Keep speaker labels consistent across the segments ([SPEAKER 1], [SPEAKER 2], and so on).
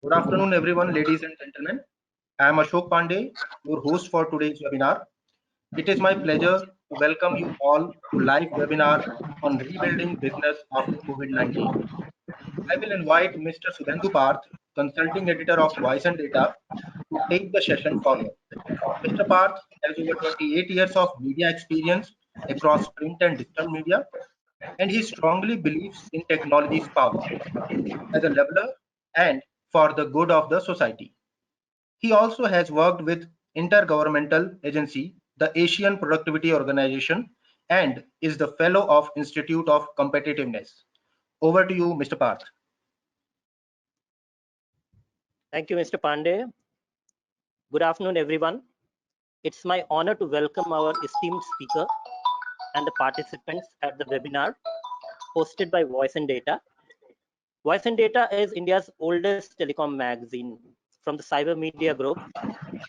[SPEAKER 1] Good afternoon, everyone, ladies and gentlemen. I am Ashok Pandey, your host for today's webinar. It is my pleasure to welcome you all to live webinar on rebuilding business after COVID-19. I will invite Mr. Subhendu Parth, consulting editor of Voice and Data, to take the session forward. Mr. Parth has over 28 years of media experience across print and digital media, and he strongly believes in technology's power as a leveler and for the good of the society. He also has worked with intergovernmental agency, the Asian Productivity Organization, and is the fellow of Institute of Competitiveness. Over to you, Mr. Parth.
[SPEAKER 2] Thank you, Mr. Pandey. Good afternoon, everyone. It's my honor to welcome our esteemed speaker and the participants at the webinar hosted by Voice and Data. Voice and Data is India's oldest telecom magazine from the Cyber Media Group,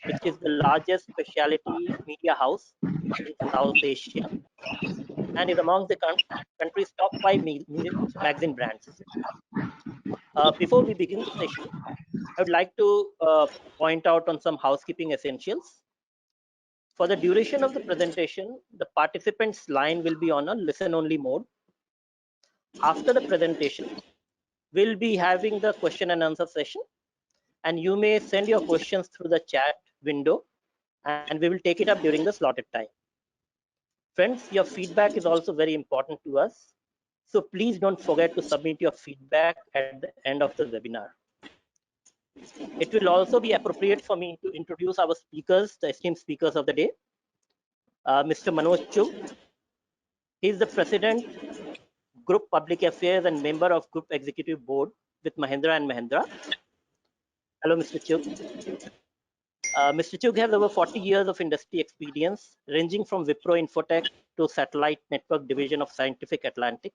[SPEAKER 2] which is the largest specialty media house in South Asia and is among the country's top 5 magazine brands. Before we begin the session, I would like to point out on some housekeeping essentials. For the duration of the presentation, the participants' line will be on a listen-only mode. After the presentation, we'll be having the question and answer session, and you may send your questions through the chat window, and we will take it up during the slotted time. Friends, your feedback is also very important to us, so please don't forget to submit your feedback at the end of the webinar. It will also be appropriate for me to introduce our speakers, the esteemed speakers of the day. Mr. Manoj Chugh, he is the President, Group Public Affairs and member of Group Executive Board with Mahindra & Mahindra. Hello, Mr. Chugh. Mr. Chugh has over 40 years of industry experience, ranging from Wipro Infotech to Satellite Network Division of Scientific Atlantic.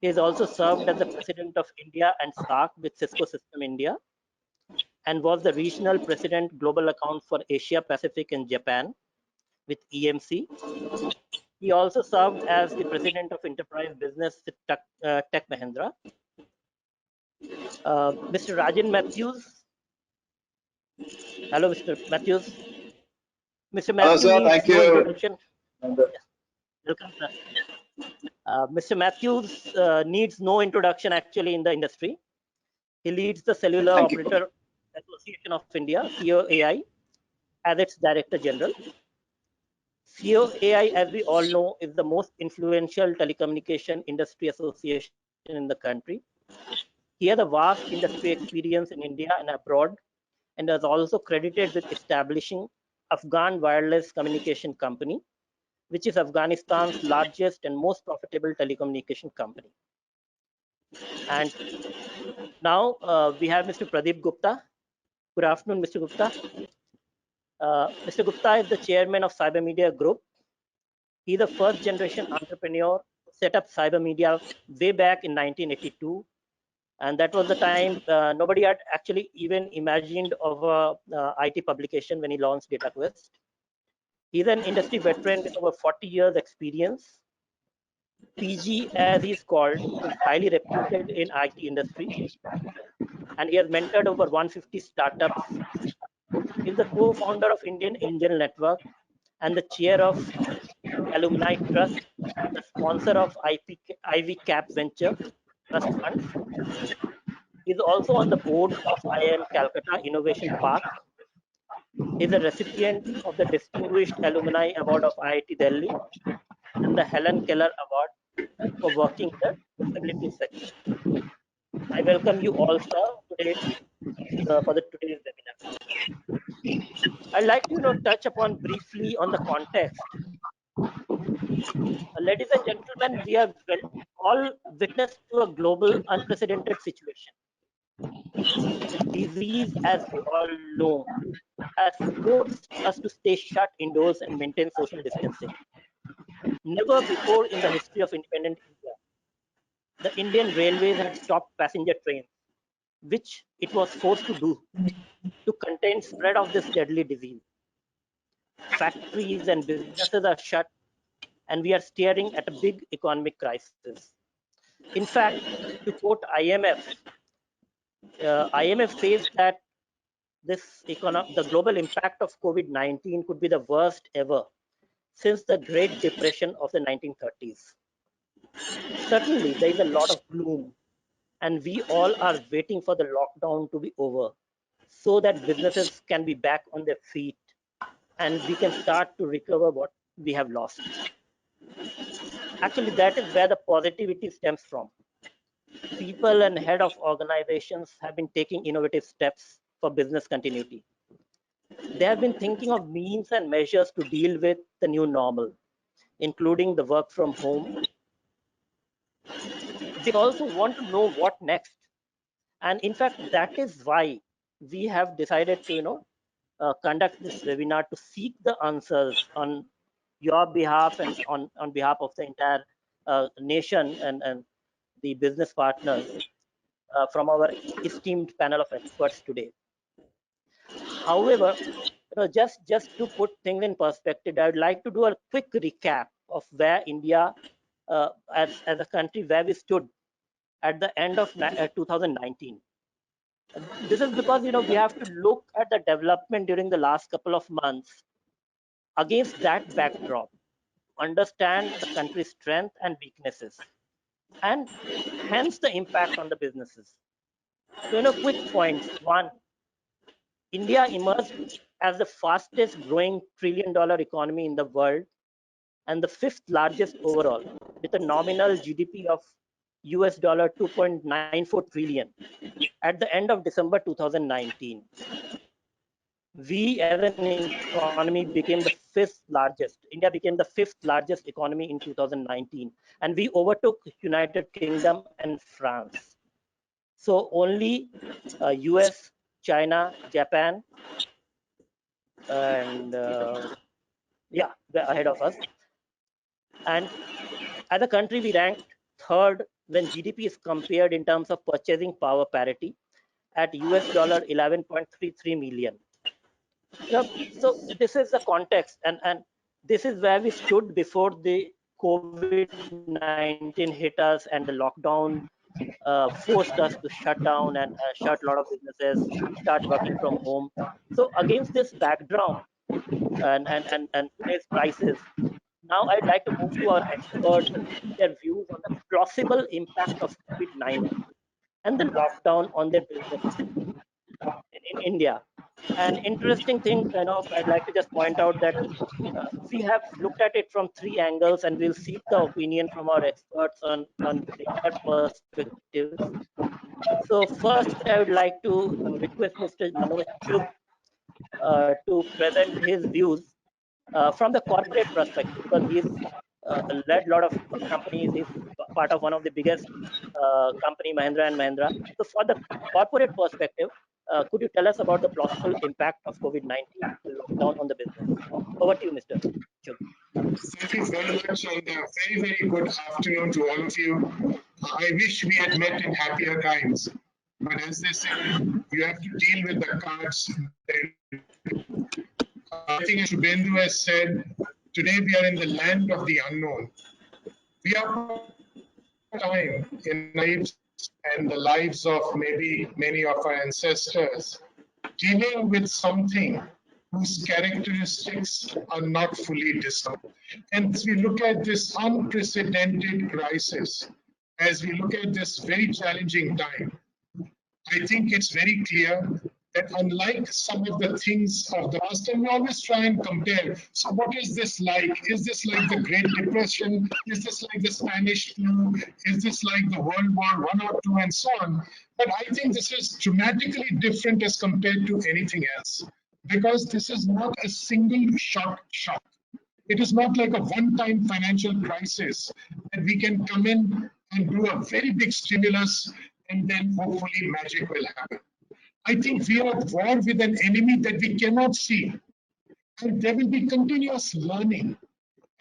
[SPEAKER 2] He has also served as the President of India and SAARC with Cisco System India, and was the Regional President Global Account for Asia Pacific and Japan with EMC. He also served as the President of Enterprise Business with Tech Mahindra. Mr. Rajan Matthews. Hello, Mr. Matthews. Mr. Matthews needs no introduction. Welcome, sir. Mr. Matthews needs no introduction actually in the industry. He leads the Cellular Operator Association of India, COAI, as its Director General. COAI, as we all know, is the most influential telecommunication industry association in the country. He has a vast industry experience in India and abroad, and is also credited with establishing Afghan Wireless Communication Company, which is Afghanistan's largest and most profitable telecommunication company. And now we have Mr. Pradeep Gupta. Good afternoon, Mr. Gupta. Mr. Gupta is the chairman of Cyber Media Group. He's a first generation entrepreneur who set up Cyber Media way back in 1982. And that was the time nobody had actually even imagined of a IT publication when he launched DataQuest. He's an industry veteran with over 40 years experience. PG, as he's called, is highly reputed in IT industry, and he has mentored over 150 startups. He's the co-founder of Indian Angel Network and the chair of Alumni Trust, the sponsor of Ivy Cap Venture Trust Fund. He's also on the board of IIM Calcutta Innovation Park. He's a recipient of the Distinguished Alumni Award of IIT Delhi and the Helen Keller Award for working in the disability sector. I welcome you all, sir, today for today's webinar. I'd like to touch upon briefly on the context. Ladies and gentlemen, we have all witnessed to a global unprecedented situation. Disease, as we all know, has forced us to stay shut indoors and maintain social distancing. Never before in the history of independent India, the Indian Railways had stopped passenger trains, which it was forced to do to contain spread of this deadly disease. Factories and businesses are shut, and we are staring at a big economic crisis. In fact, to quote IMF, IMF says that the global impact of COVID-19 could be the worst ever since the Great Depression of the 1930s. Certainly, there is a lot of gloom, and we all are waiting for the lockdown to be over so that businesses can be back on their feet and we can start to recover what we have lost. Actually, that is where the positivity stems from. People and head of organizations have been taking innovative steps for business continuity. They have been thinking of means and measures to deal with the new normal, including the work from home. They also want to know what next. And in fact, that is why we have decided to, conduct this webinar to seek the answers on your behalf and on behalf of the entire nation and the business partners from our esteemed panel of experts today. However, just to put things in perspective, I would like to do a quick recap of where India, as a country, where we stood at the end of 2019. This is because we have to look at the development during the last couple of months against that backdrop, understand the country's strength and weaknesses, and hence the impact on the businesses. So, quick points. One, India emerged as the fastest growing trillion-dollar economy in the world and the fifth largest overall, with a nominal GDP of US dollar 2.94 trillion at the end of December 2019. We as an economy became the fifth largest. India became the fifth largest economy in 2019, and we overtook United Kingdom and France. So only US, China, Japan, and yeah, they're ahead of us. And as a country, we ranked third when GDP is compared in terms of purchasing power parity at US dollar 11.33 million. So this is the context, and this is where we stood before the COVID-19 hit us and the lockdown forced us to shut down and shut a lot of businesses, start working from home. So against this backdrop and today's crisis, now I'd like to move to our experts and seek their views on the plausible impact of COVID-19 and the lockdown on their businesses in India. And interesting thing, I'd like to just point out that we have looked at it from three angles, and we'll seek the opinion from our experts on their perspectives. So first, I would like to request Mr. Manoj Chugh to present his views from the corporate perspective, because he's led a lot of companies. He's part of one of the biggest company, Mahindra and Mahindra. So for the corporate perspective, could you tell us about the plausible impact of COVID-19 lockdown on the business? Over to you, Mr. Chugh.
[SPEAKER 3] Thank you very much, and a very, very good afternoon to all of you. I wish we had met in happier times, but as they say, you have to deal with the cards. I think as Shubhendu has said, today we are in the land of the unknown. We are time in lives and the lives of maybe many of our ancestors dealing with something whose characteristics are not fully discovered. And as we look at this unprecedented crisis, as we look at this very challenging time, I think it's very clear that unlike some of the things of the past, and we always try and compare, so what is this like? Is this like the Great Depression? Is this like the Spanish flu? Is this like the World War I or II and so on? But I think this is dramatically different as compared to anything else, because this is not a single shock. It is not like a one-time financial crisis that we can come in and do a very big stimulus and then hopefully magic will happen. I think we are at war with an enemy that we cannot see, and there will be continuous learning.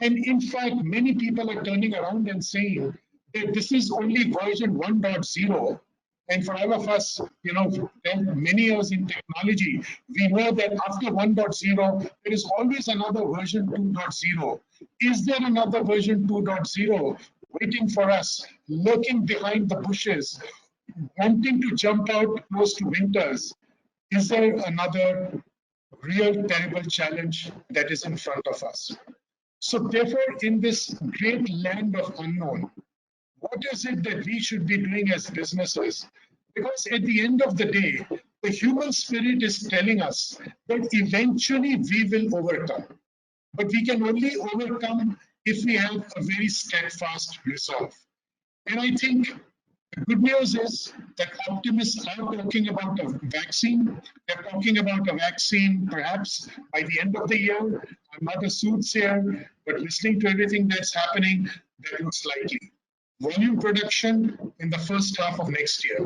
[SPEAKER 3] And in fact, many people are turning around and saying that this is only version 1.0. And for all of us, many years in technology, we know that after 1.0, there is always another version 2.0. Is there another version 2.0 waiting for us, lurking behind the bushes, wanting to jump out close to winters, is there another real terrible challenge that is in front of us? So therefore, in this great land of unknown, what is it that we should be doing as businesses? Because at the end of the day, the human spirit is telling us that eventually we will overcome. But we can only overcome if we have a very steadfast resolve. And I think the good news is that optimists are talking about a vaccine. They're talking about a vaccine perhaps by the end of the year. I'm not a soothsayer, but listening to everything that's happening, that looks likely. Volume production in the first half of next year.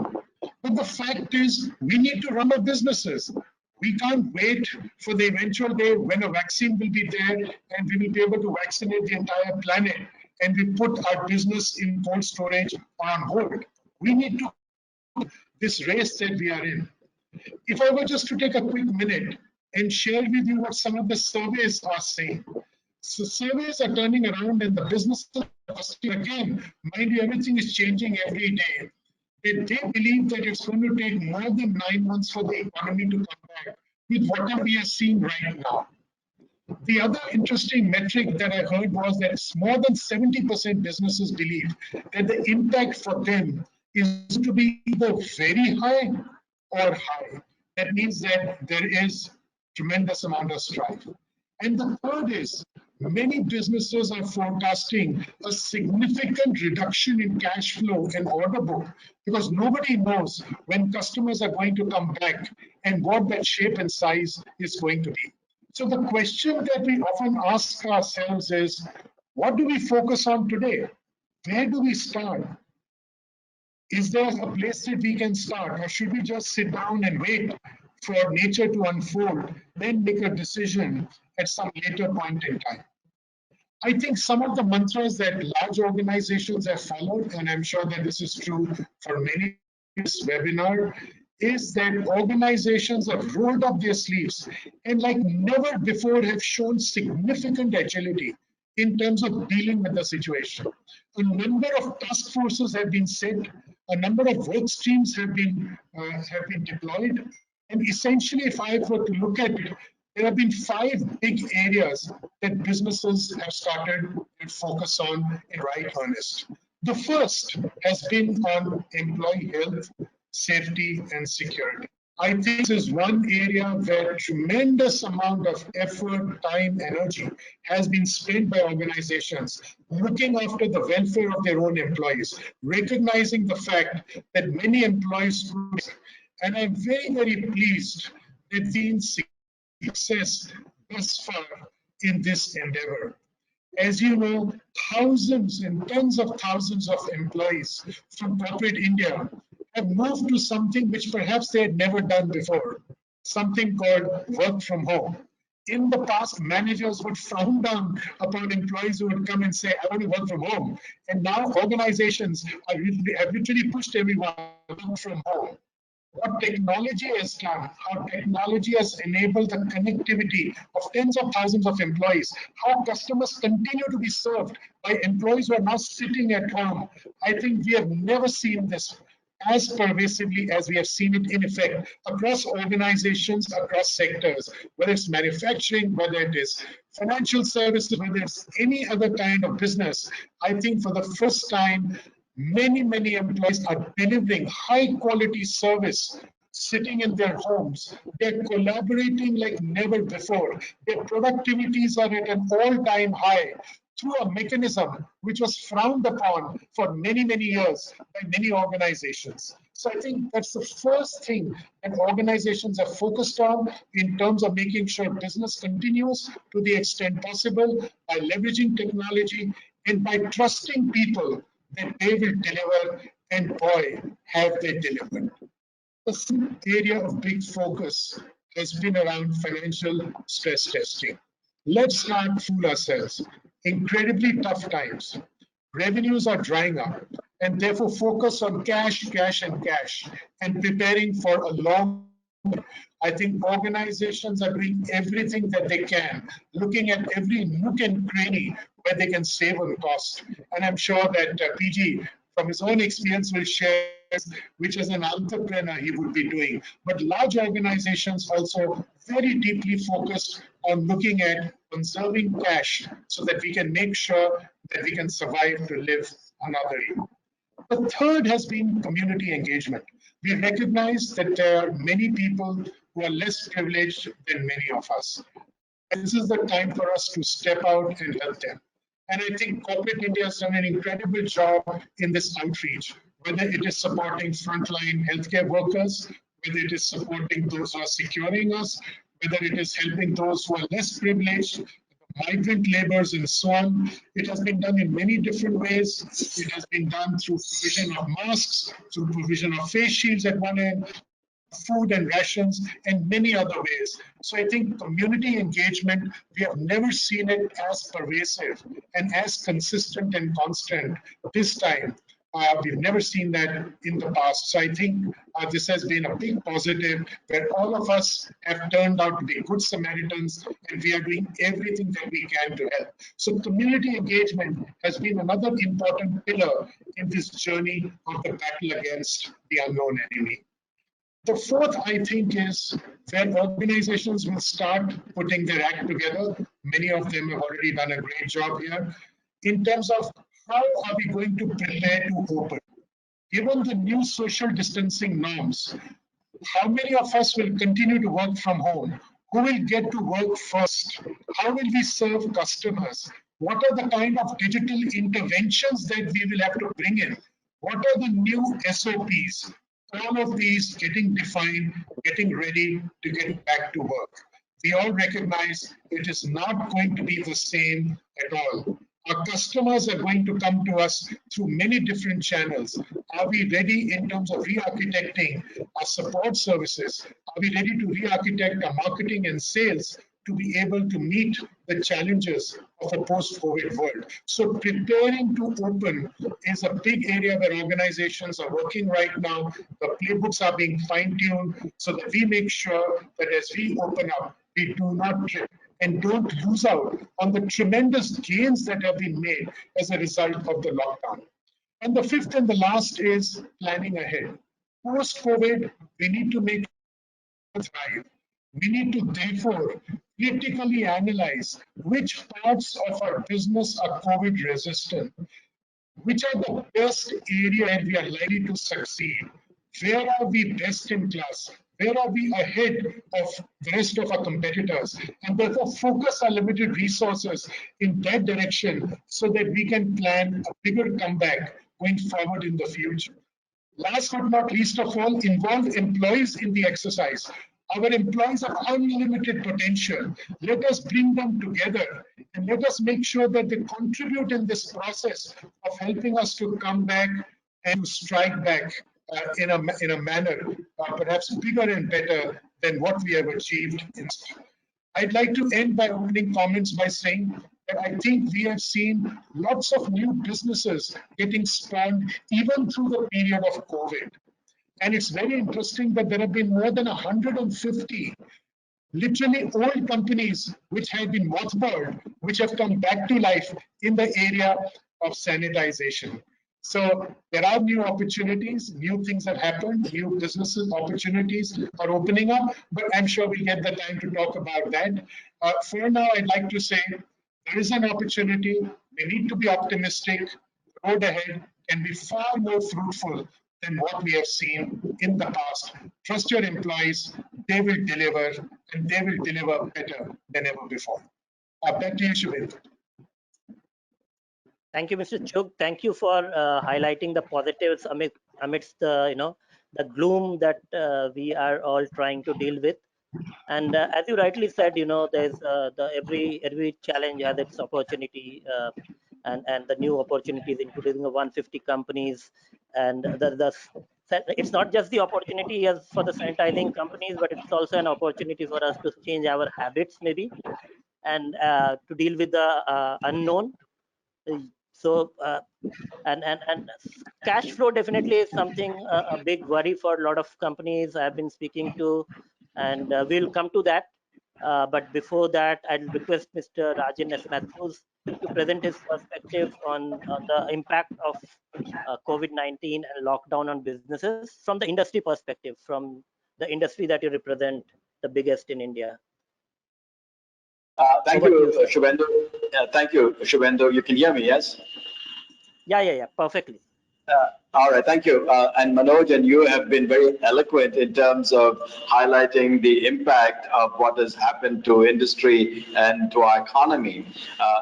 [SPEAKER 3] But the fact is, we need to run our businesses. We can't wait for the eventual day when a vaccine will be there and we will be able to vaccinate the entire planet and we put our business in cold storage on hold. We need to this race that we are in. If I were just to take a quick minute and share with you what some of the surveys are saying. So surveys are turning around and the businesses are again, mind you, everything is changing every day. They believe that it's going to take more than 9 months for the economy to come back with whatever we are seeing right now. The other interesting metric that I heard was that more than 70% businesses believe that the impact for them is to be either very high or high. That means that there is tremendous amount of strife. And the third is many businesses are forecasting a significant reduction in cash flow and order book because nobody knows when customers are going to come back and what that shape and size is going to be. So the question that we often ask ourselves is, what do we focus on today? Where do we start? Is there a place that we can start, or should we just sit down and wait for nature to unfold, then make a decision at some later point in time? I think some of the mantras that large organizations have followed, and I'm sure that this is true for many in this webinar, is that organizations have rolled up their sleeves and like never before have shown significant agility in terms of dealing with the situation. A number of task forces have been set, a number of work streams have been deployed, and essentially, if I were to look at it, there have been 5 big areas that businesses have started to focus on in right earnest. The first has been on employee health, safety, and security. I think this is one area where tremendous amount of effort, time, energy has been spent by organizations looking after the welfare of their own employees, recognizing the fact that many employees, and I'm very, very pleased that we've seen success thus far in this endeavor. As you know, thousands and tens of thousands of employees from corporate India have moved to something which perhaps they had never done before, something called work from home. In the past, managers would frown down upon employees who would come and say, I want to work from home. And now organizations have literally pushed everyone to work from home. What technology has done, how technology has enabled the connectivity of tens of thousands of employees, how customers continue to be served by employees who are now sitting at home. I think we have never seen this as pervasively as we have seen it in effect across organizations, across sectors, whether it's manufacturing, whether it is financial services, whether it's any other kind of business. I think for the first time, many employees are delivering high quality service sitting in their homes. They're collaborating like never before. Their productivities are at an all-time high through a mechanism which was frowned upon for many years by many organizations. So I think that's the first thing that organizations are focused on in terms of making sure business continues to the extent possible by leveraging technology and by trusting people that they will deliver, and boy, have they delivered. The second area of big focus has been around financial stress testing. Let's not fool ourselves. Incredibly tough times. Revenues are drying up, and therefore focus on cash, and preparing for a long. I think organizations are doing everything that they can, looking at every nook and cranny where they can save on cost. And I'm sure that PG, from his own experience will share which as an entrepreneur he would be doing. But large organizations also very deeply focused on looking at conserving cash so that we can make sure that we can survive to live another year. The third has been community engagement. We recognize that there are many people who are less privileged than many of us. And this is the time for us to step out and help them. And I think corporate India has done an incredible job in this outreach, whether it is supporting frontline healthcare workers, whether it is supporting those who are securing us, whether it is helping those who are less privileged, migrant laborers and so on. It has been done in many different ways. It has been done through provision of masks, through provision of face shields at one end, food and rations, and many other ways. So I think community engagement, we have never seen it as pervasive and as consistent and constant this time. We've never seen that in the past. So I think this has been a big positive where all of us have turned out to be good Samaritans and we are doing everything that we can to help. So community engagement has been another important pillar in this journey of the battle against the unknown enemy. The fourth, I think, is where organizations will start putting their act together. Many of them have already done a great job here in terms of how are we going to prepare to open. Given the new social distancing norms, how many of us will continue to work from home? Who will get to work first? How will we serve customers? What are the kind of digital interventions that we will have to bring in? What are the new SOPs? All of these getting defined, getting ready to get back to work. We all recognize it is not going to be the same at all. Our customers are going to come to us through many different channels. Are we ready in terms of re-architecting our support services? Are we ready to re-architect our marketing and sales to be able to meet the challenges of a post-COVID world? So preparing to open is a big area where organizations are working right now. The playbooks are being fine-tuned so that we make sure that as we open up, we do not trip and don't lose out on the tremendous gains that have been made as a result of the lockdown. And the fifth and the last is planning ahead. Post-COVID, we need to make sure thrive. We need to therefore critically analyze which parts of our business are COVID resistant, which are the best area where we are likely to succeed. Where are we best in class? Where are we ahead of the rest of our competitors? And therefore focus our limited resources in that direction so that we can plan a bigger comeback going forward in the future. Last but not least of all, involve employees in the exercise. Our employees have unlimited potential. Let us bring them together and let us make sure that they contribute in this process of helping us to come back and to strike back in a manner perhaps bigger and better than what we have achieved. I'd like to end by opening comments by saying that I think we have seen lots of new businesses getting spawned even through the period of COVID. And it's very interesting that there have been more than 150 literally old companies which have been mothballed, which have come back to life in the area of sanitization. So there are new opportunities, new things have happened, new businesses opportunities are opening up, but I'm sure we'll get the time to talk about that. For now, I'd like to say there is an opportunity. We need to be optimistic. The road ahead can be far more fruitful than what we have seen in the past. Trust your employees, they will deliver, and they will deliver better than ever before. Back to you, Shubhendra.
[SPEAKER 2] Thank you, Mr. Chugh. Thank you for highlighting the positives amidst the the gloom that we are all trying to deal with. And as you rightly said, there's every challenge has its opportunity, and the new opportunities, including the 150 companies, and it's not just the opportunity as for the sanitizing companies, but it's also an opportunity for us to change our habits maybe, and to deal with the unknown. So and cash flow definitely is something a big worry for a lot of companies I've been speaking to, and we'll come to that. But before that, I'll request Mr. Rajan S. Matthews to present his perspective on the impact of COVID-19 and lockdown on businesses from the industry perspective, from the industry that you represent, the biggest in India.
[SPEAKER 4] Thank
[SPEAKER 2] Over to
[SPEAKER 4] you,
[SPEAKER 2] you, sir.
[SPEAKER 4] Shubhendu. Thank you, Shubhendu. You can hear me, yes?
[SPEAKER 2] Yeah, perfectly.
[SPEAKER 4] All right, thank you. And Manoj and you have been very eloquent in terms of highlighting the impact of what has happened to industry and to our economy.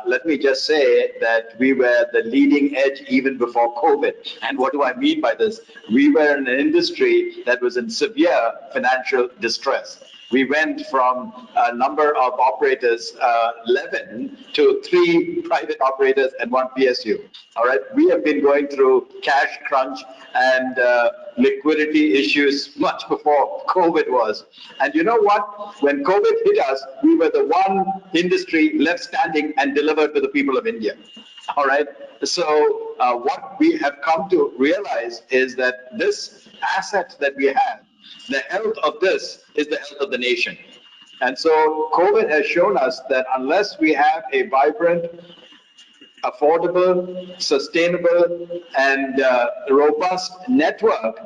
[SPEAKER 4] Let me just say that we were the leading edge even before COVID. And what do I mean by this? We were in an industry that was in severe financial distress. We went from a number of operators, 11, to 3 private operators and 1 PSU. All right, we have been going through cash crunch and liquidity issues much before COVID was. And you know what? When COVID hit us, we were the one industry left standing and delivered to the people of India. All right. So what we have come to realize is that this asset that we have, the health of this is the health of the nation. And so COVID has shown us that unless we have a vibrant, affordable, sustainable, and robust network,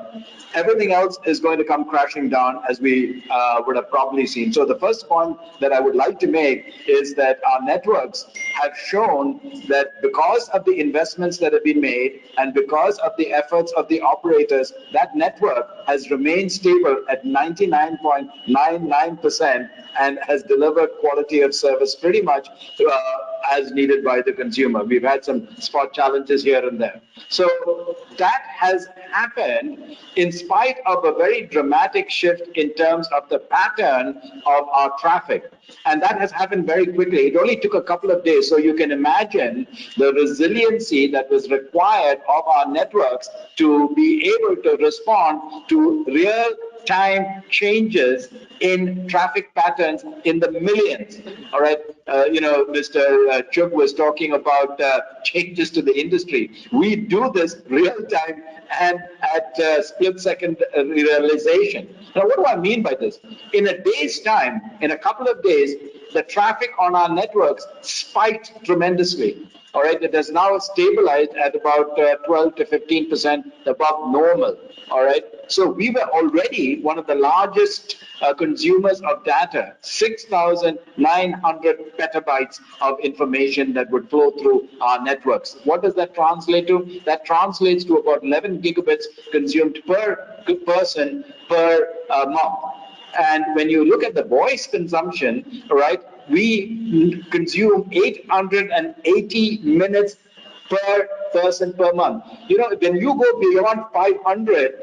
[SPEAKER 4] everything else is going to come crashing down, as we would have probably seen. So the first point that I would like to make is that our networks have shown that because of the investments that have been made and because of the efforts of the operators, that network has remained stable at 99.99% and has delivered quality of service pretty much as needed by the consumer. We've had some spot challenges here and there. So that has happened in spite of a very dramatic shift in terms of the pattern of our traffic. And that has happened very quickly. It only took a couple of days. So you can imagine the resiliency that was required of our networks to be able to respond to real-time changes in traffic patterns in the millions. All right. Mr. Chugh was talking about changes to the industry. We do this real time and at split-second realization. Now, what do I mean by this? In a day's time, in a couple of days, the traffic on our networks spiked tremendously. All right, it has now stabilized at about 12 to 15% above normal. All right, so we were already one of the largest consumers of data, 6,900 petabytes of information that would flow through our networks. What does that translate to? That translates to about 11 gigabits consumed per person per month. And when you look at the voice consumption, right, we consume 880 minutes per person per month. When you go beyond 500,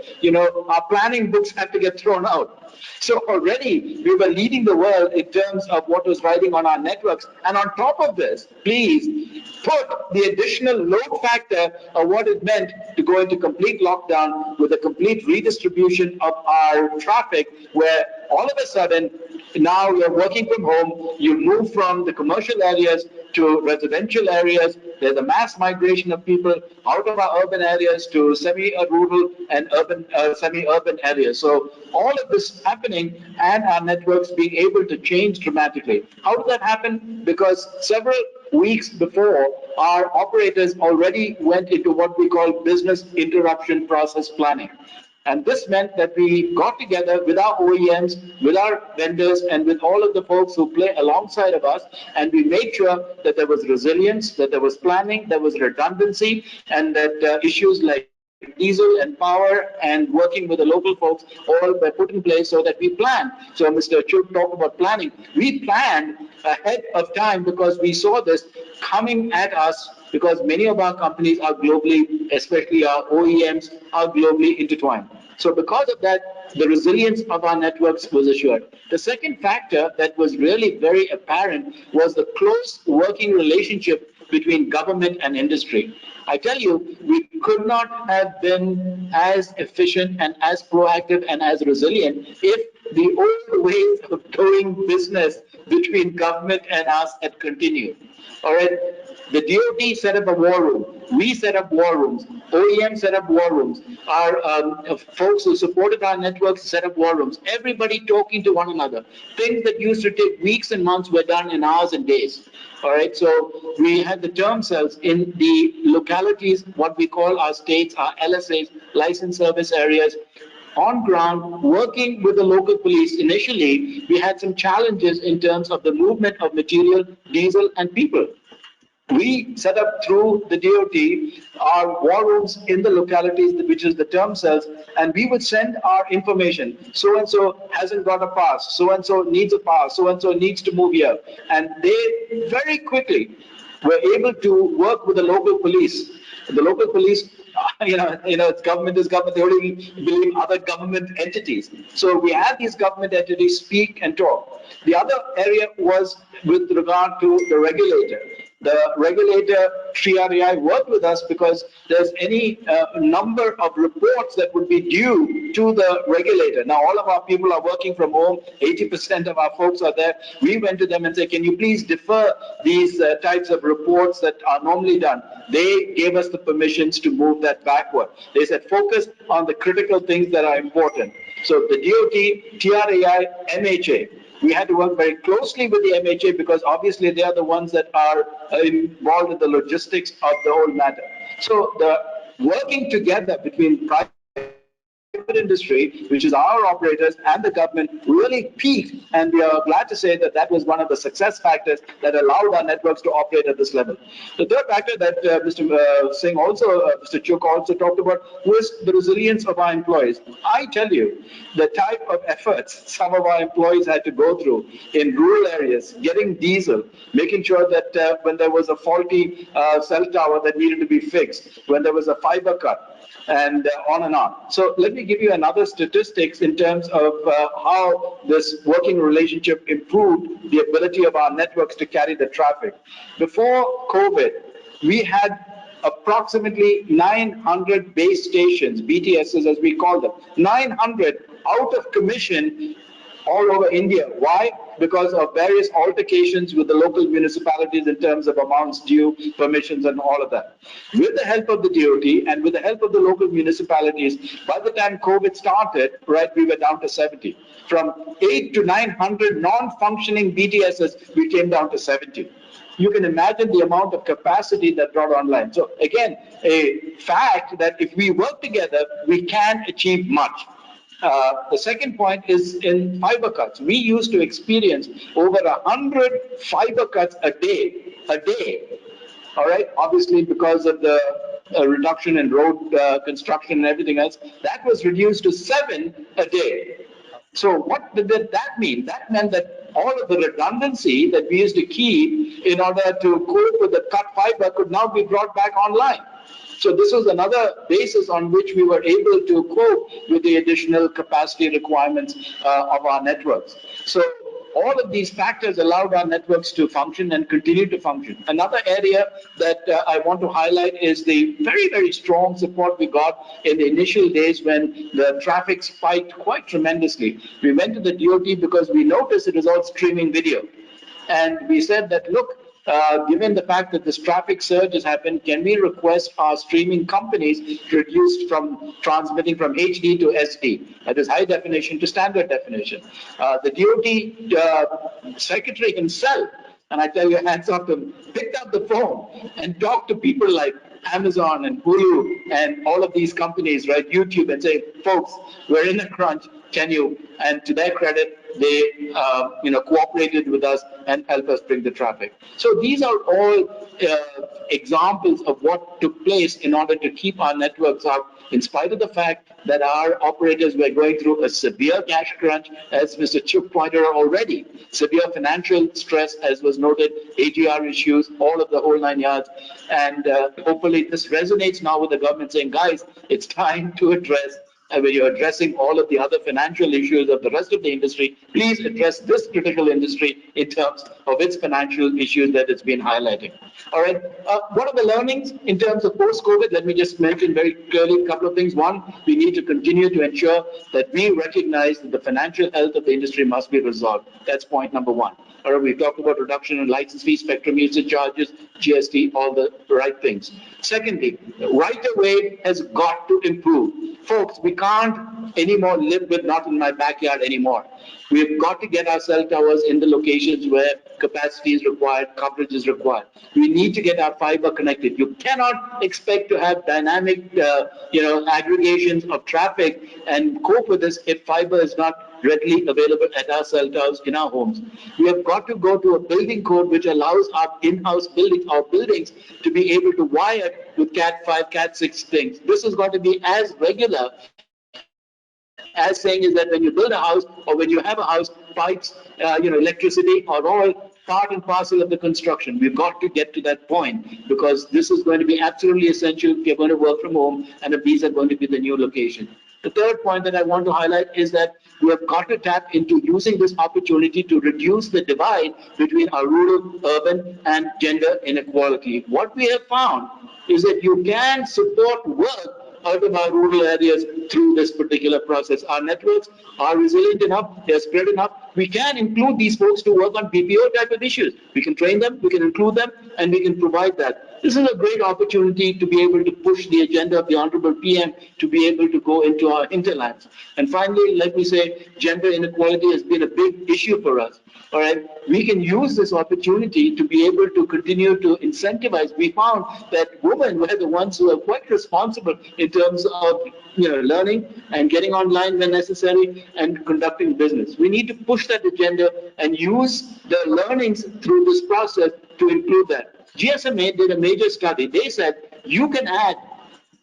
[SPEAKER 4] our planning books have to get thrown out. So already we were leading the world in terms of what was riding on our networks. And on top of this, please put the additional load factor of what it meant to go into complete lockdown with a complete redistribution of our traffic, where all of a sudden now you're working from home, you move from the commercial areas to residential areas. There's a mass migration of people out of our urban areas to semi-rural and urban, semi-urban areas. So all of this happening and our networks being able to change dramatically. How did that happen? Because several weeks before, our operators already went into what we call business interruption process planning. And this meant that we got together with our OEMs, with our vendors, and with all of the folks who play alongside of us, and we made sure that there was resilience, that there was planning, there was redundancy, and that issues like diesel and power and working with the local folks all were put in place so that we planned. So Mr. Chugh talked about planning. We planned ahead of time because we saw this coming at us, because many of our companies are globally, especially our OEMs, are globally intertwined. So because of that, the resilience of our networks was assured. The second factor that was really very apparent was the close working relationship between government and industry. I tell you, we could not have been as efficient and as proactive and as resilient if the old ways of doing business between government and us had continued. All right. The DoT set up a war room. We set up war rooms. OEM set up war rooms. Our folks who supported our networks set up war rooms. Everybody talking to one another. Things that used to take weeks and months were done in hours and days. All right. So we had the term cells in the localities, what we call our states, our LSAs, licensed service areas. On ground, working with the local police, initially, we had some challenges in terms of the movement of material, diesel, and people. We set up through the DoT our war rooms in the localities, which is the term cells, and we would send our information. So and so hasn't got a pass. So and so needs a pass. So and so needs to move here, and they very quickly were able to work with the local police. The local police, it's government is government. They only believe other government entities. So we had these government entities speak and talk. The other area was with regard to the regulator. The regulator, TRAI, worked with us because there's any number of reports that would be due to the regulator. Now, all of our people are working from home. 80% of our folks are there. We went to them and said, can you please defer these types of reports that are normally done? They gave us the permissions to move that backward. They said, focus on the critical things that are important. So the DoT, TRAI, MHA. We had to work very closely with the MHA because obviously they are the ones that are involved in the logistics of the whole matter. So the working together between private industry, which is our operators, and the government really peaked, and we are glad to say that that was one of the success factors that allowed our networks to operate at this level. The third factor that Mr. Singh also, Mr. Chuk also talked about was the resilience of our employees. I tell you, the type of efforts some of our employees had to go through in rural areas, getting diesel, making sure that when there was a faulty cell tower that needed to be fixed, when there was a fiber cut, and on and on. So let me give you another statistics in terms of how this working relationship improved the ability of our networks to carry the traffic. Before COVID, we had approximately 900 base stations, BTSs as we call them, 900 out of commission all over India. Why? Because of various altercations with the local municipalities in terms of amounts due, permissions, and all of that. With the help of the DoT and with the help of the local municipalities, by the time COVID started, right, we were down to 70. From 8 to 900 non-functioning BTSs, we came down to 70. You can imagine the amount of capacity that brought online. So again, a fact that if we work together, we can achieve much. The second point is in fiber cuts. We used to experience over 100 fiber cuts a day. All right. Obviously, because of the reduction in road construction and everything else, that was reduced to 7 a day. So what did that mean? That meant that all of the redundancy that we used to keep in order to cope with the cut fiber could now be brought back online. So this was another basis on which we were able to cope with the additional capacity requirements of our networks. So all of these factors allowed our networks to function and continue to function. Another area that I want to highlight is the very, very strong support we got in the initial days when the traffic spiked quite tremendously. We went to the DoT because we noticed it was all streaming video. And we said that, look, given the fact that this traffic surge has happened, can we request our streaming companies to reduce from transmitting from HD to SD, that is high definition to standard definition? The DoT secretary himself, and I tell you, hands off to him, picked up the phone and talked to people like Amazon and Hulu and all of these companies, right, YouTube, and say, folks, we're in a crunch. Can you? And to their credit, they cooperated with us and helped us bring the traffic. So these are all examples of what took place in order to keep our networks up, in spite of the fact that our operators were going through a severe cash crunch, as Mr. Chuk pointed out already, severe financial stress, as was noted, AGR issues, all of the whole 9 yards. And hopefully this resonates now with the government saying, guys, it's time to address and when you're addressing all of the other financial issues of the rest of the industry, please address this critical industry in terms of its financial issues that it's been highlighting. All right. What are the learnings in terms of post-COVID? Let me just mention very clearly a couple of things. One, we need to continue to ensure that we recognize that the financial health of the industry must be resolved. That's point number one. All right, we've talked about reduction in license fees, spectrum usage charges, GST, all the right things. Secondly, right of way has got to improve. Folks, we can't anymore live with not in my backyard anymore. We've got to get our cell towers in the locations where capacity is required, coverage is required. We need to get our fiber connected. You cannot expect to have dynamic, aggregations of traffic and cope with this if fiber is not readily available at our cell towers in our homes. We have got to go to a building code which allows our in-house buildings to be able to wire with Cat 5, Cat 6 things. This is going to be as regular as saying is that when you build a house or when you have a house, pipes, electricity are all part and parcel of the construction. We've got to get to that point because this is going to be absolutely essential if you're going to work from home and if these are going to be the new location. The third point that I want to highlight is that we have got to tap into using this opportunity to reduce the divide between our rural, urban, and gender inequality. What we have found is that you can support work out of our rural areas through this particular process. Our networks are resilient enough, they're spread enough. We can include these folks to work on BPO type of issues. We can train them, we can include them, and we can provide that. This is a great opportunity to be able to push the agenda of the Honorable PM to be able to go into our hinterlands. And finally, let me say, gender inequality has been a big issue for us. All right, we can use this opportunity to be able to continue to incentivize. We found that women were the ones who are quite responsible in terms of learning and getting online when necessary and conducting business. We need to push that agenda and use the learnings through this process to include that. GSMA did a major study. They said you can add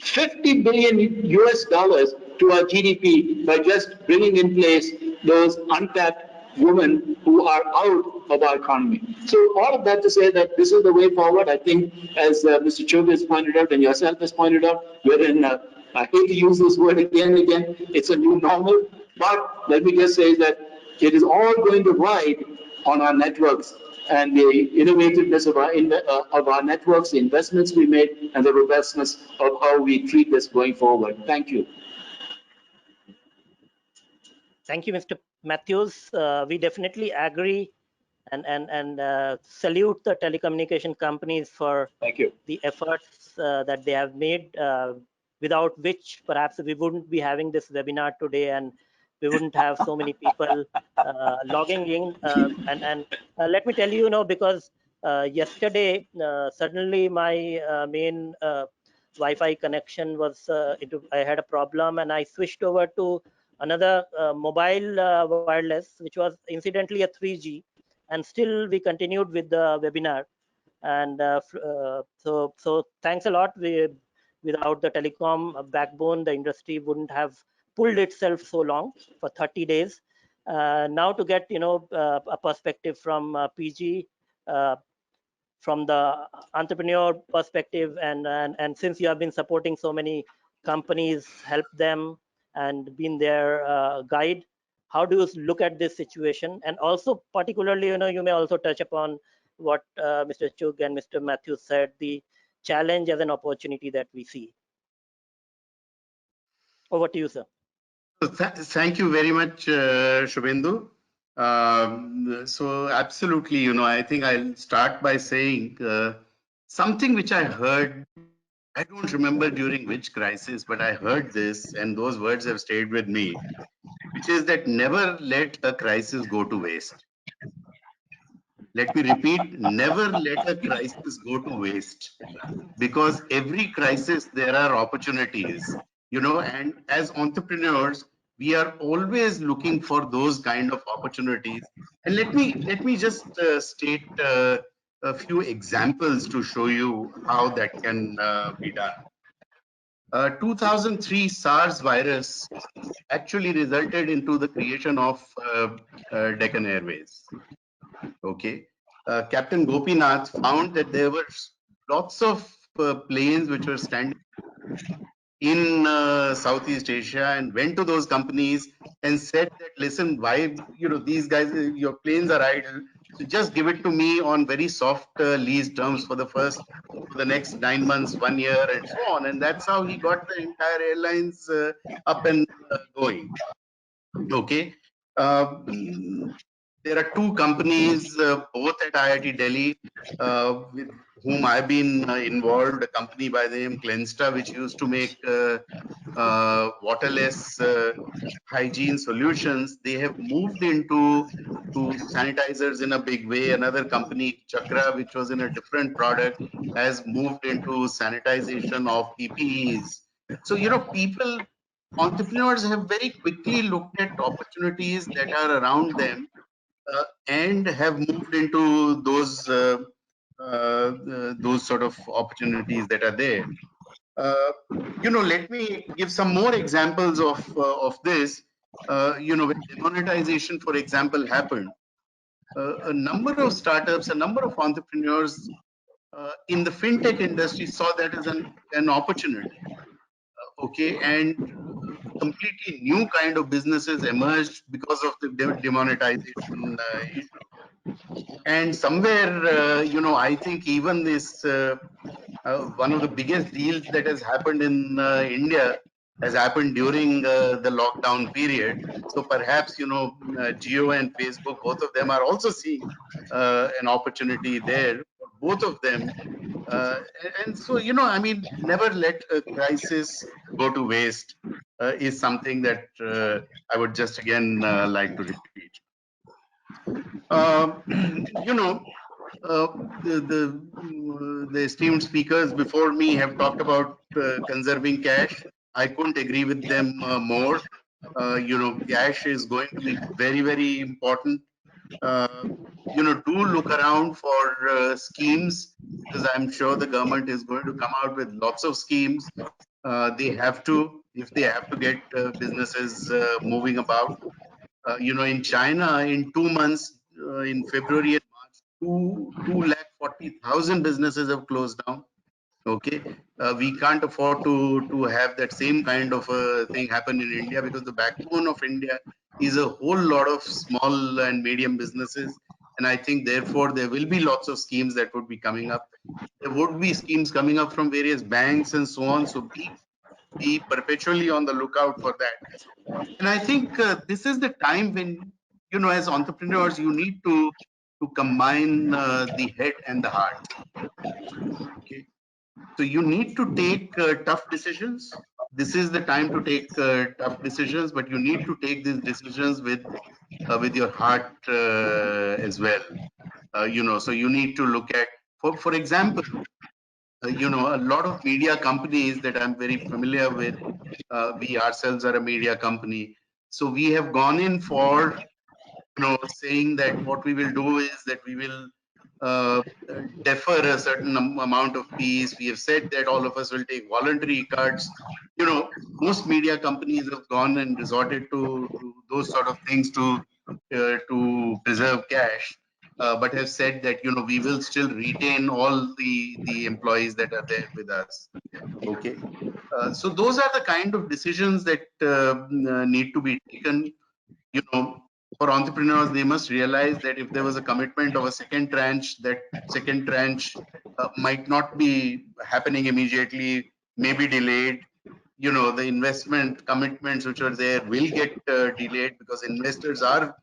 [SPEAKER 4] 50 billion US dollars to our GDP by just bringing in place those untapped women who are out of our economy. So all of that to say that this is the way forward. I think as Mr. Chug has pointed out and yourself has pointed out, we're in, I hate to use this word again and again, it's a new normal, but let me just say that it is all going to ride on our networks and the innovativeness of our networks, the investments we made, and the robustness of how we treat this going forward. Thank you.
[SPEAKER 2] Thank you, Mr. Matthews. We definitely agree and salute the telecommunication companies for the efforts that they have made, without which perhaps we wouldn't be having this webinar today and we wouldn't have so many people logging in. And let me tell you, because yesterday suddenly my main Wi-Fi connection was I had a problem and I switched over to another mobile wireless, which was incidentally a 3G, and still we continued with the webinar. And so thanks a lot. Without the telecom backbone, the industry wouldn't have pulled itself so long for 30 days. Now to get a perspective from PG, from the entrepreneur perspective, and since you have been supporting so many companies, help them and been their guide, how do you look at this situation? And also particularly, you may also touch upon what Mr. Chug and Mr. Matthews said, the challenge as an opportunity that we see. Over to you, sir.
[SPEAKER 5] Thank you very much, Shubhendu. So absolutely, I think I'll start by saying something which I heard. I don't remember during which crisis, but I heard this, and those words have stayed with me, which is that never let a crisis go to waste. Let me repeat, never let a crisis go to waste, because every crisis there are opportunities, and as entrepreneurs, we are always looking for those kind of opportunities. And let me just state a few examples to show you how that can be done. 2003 SARS virus actually resulted into the creation of Deccan Airways. Okay, Captain Gopinath found that there were lots of planes which were standing in Southeast Asia and went to those companies and said that, listen, why, these guys, your planes are idle, so just give it to me on very soft lease terms for the next 9 months, 1 year, and so on. And that's how he got the entire airlines up and going. Okay. There are two companies, both at IIT Delhi, with whom I've been involved. A company by the name Clensta, which used to make waterless hygiene solutions. They have moved into sanitizers in a big way. Another company, Chakra, which was in a different product, has moved into sanitization of PPEs. So, entrepreneurs have very quickly looked at opportunities that are around them and have moved into those sort of opportunities that are there. Let me give some more examples of this. When demonetization, for example, happened, a number of startups, a number of entrepreneurs in the fintech industry saw that as an opportunity. Okay, and completely new kind of businesses emerged because of the demonetization issue. And somewhere, I think even this one of the biggest deals that has happened in India has happened during the lockdown period. So perhaps, Jio and Facebook, both of them are also seeing an opportunity there for both of them. And so, never let a crisis go to waste is something that I would just again like to repeat. You know, the esteemed speakers before me have talked about conserving cash. I couldn't agree with them more. Cash is going to be very, very important. Do look around for schemes, because I'm sure the government is going to come out with lots of schemes. They have to, if they have to get businesses moving about. In China, in 2 months, in February and March, 240,000 businesses have closed down. Okay, we can't afford to have that same kind of a thing happen in India, because the backbone of India is a whole lot of small and medium businesses, and I think therefore there will be lots of schemes that would be coming up. There would be schemes coming up from various banks and so on. So be perpetually on the lookout for that. And I think this is the time when, as entrepreneurs, you need to combine the head and the heart. Okay. So you need to take tough decisions. This is the time to take tough decisions, but you need to take these decisions with your heart as well. So you need to look at, for example, a lot of media companies that I'm very familiar with. We ourselves are a media company, so we have gone in for, saying that what we will do is that we will uh, defer a certain amount of fees. We have said that all of us will take voluntary cuts. Most media companies have gone and resorted to those sort of things to preserve cash, but have said that, we will still retain all the employees that are there with us. Okay. So those are the kind of decisions that need to be taken. For entrepreneurs, they must realize that if there was a commitment of a second tranche, that second tranche might not be happening immediately, may be delayed. The investment commitments which are there will get delayed, because investors are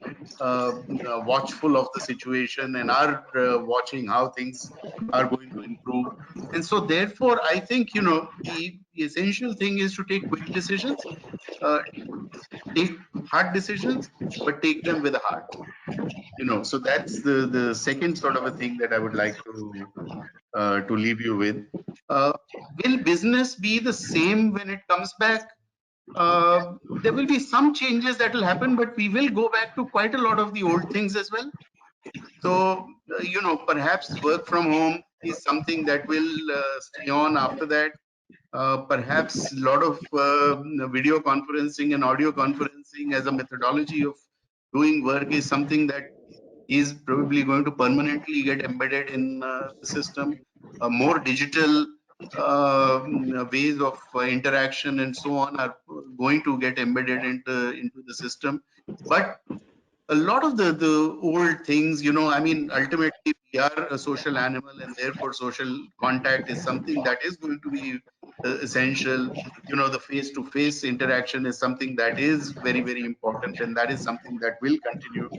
[SPEAKER 5] watchful of the situation and are watching how things are going to improve. And so therefore, I think, the essential thing is to take quick decisions, take hard decisions, but take them with a heart. So that's the second sort of a thing that I would like to leave you with. Will business be the same when it comes back? There will be some changes that will happen, but we will go back to quite a lot of the old things as well. So, perhaps work from home is something that will stay on after that. Perhaps a lot of video conferencing and audio conferencing as a methodology of doing work is something that is probably going to permanently get embedded in the system. More digital ways of interaction and so on are going to get embedded into the system. But a lot of the old things, I mean, ultimately we are a social animal, and therefore social contact is something that is going to be essential. The face-to-face interaction is something that is very, very important, and that is something that will continue.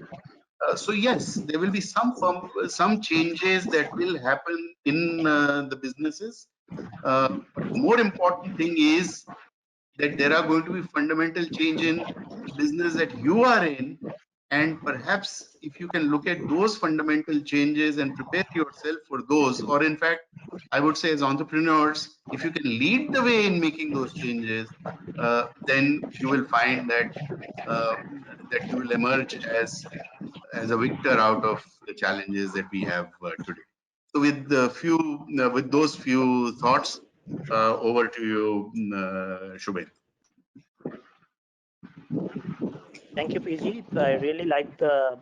[SPEAKER 5] So yes, there will be some changes that will happen in the businesses. But the more important thing is that there are going to be fundamental change in the business that you are in, and perhaps if you can look at those fundamental changes and prepare yourself for those, or in fact, I would say as entrepreneurs, if you can lead the way in making those changes, then you will find uh, that you will emerge as a victor out of the challenges that we have today. So with those few thoughts, over to you, Shubhen.
[SPEAKER 2] Thank you, PG. I really like the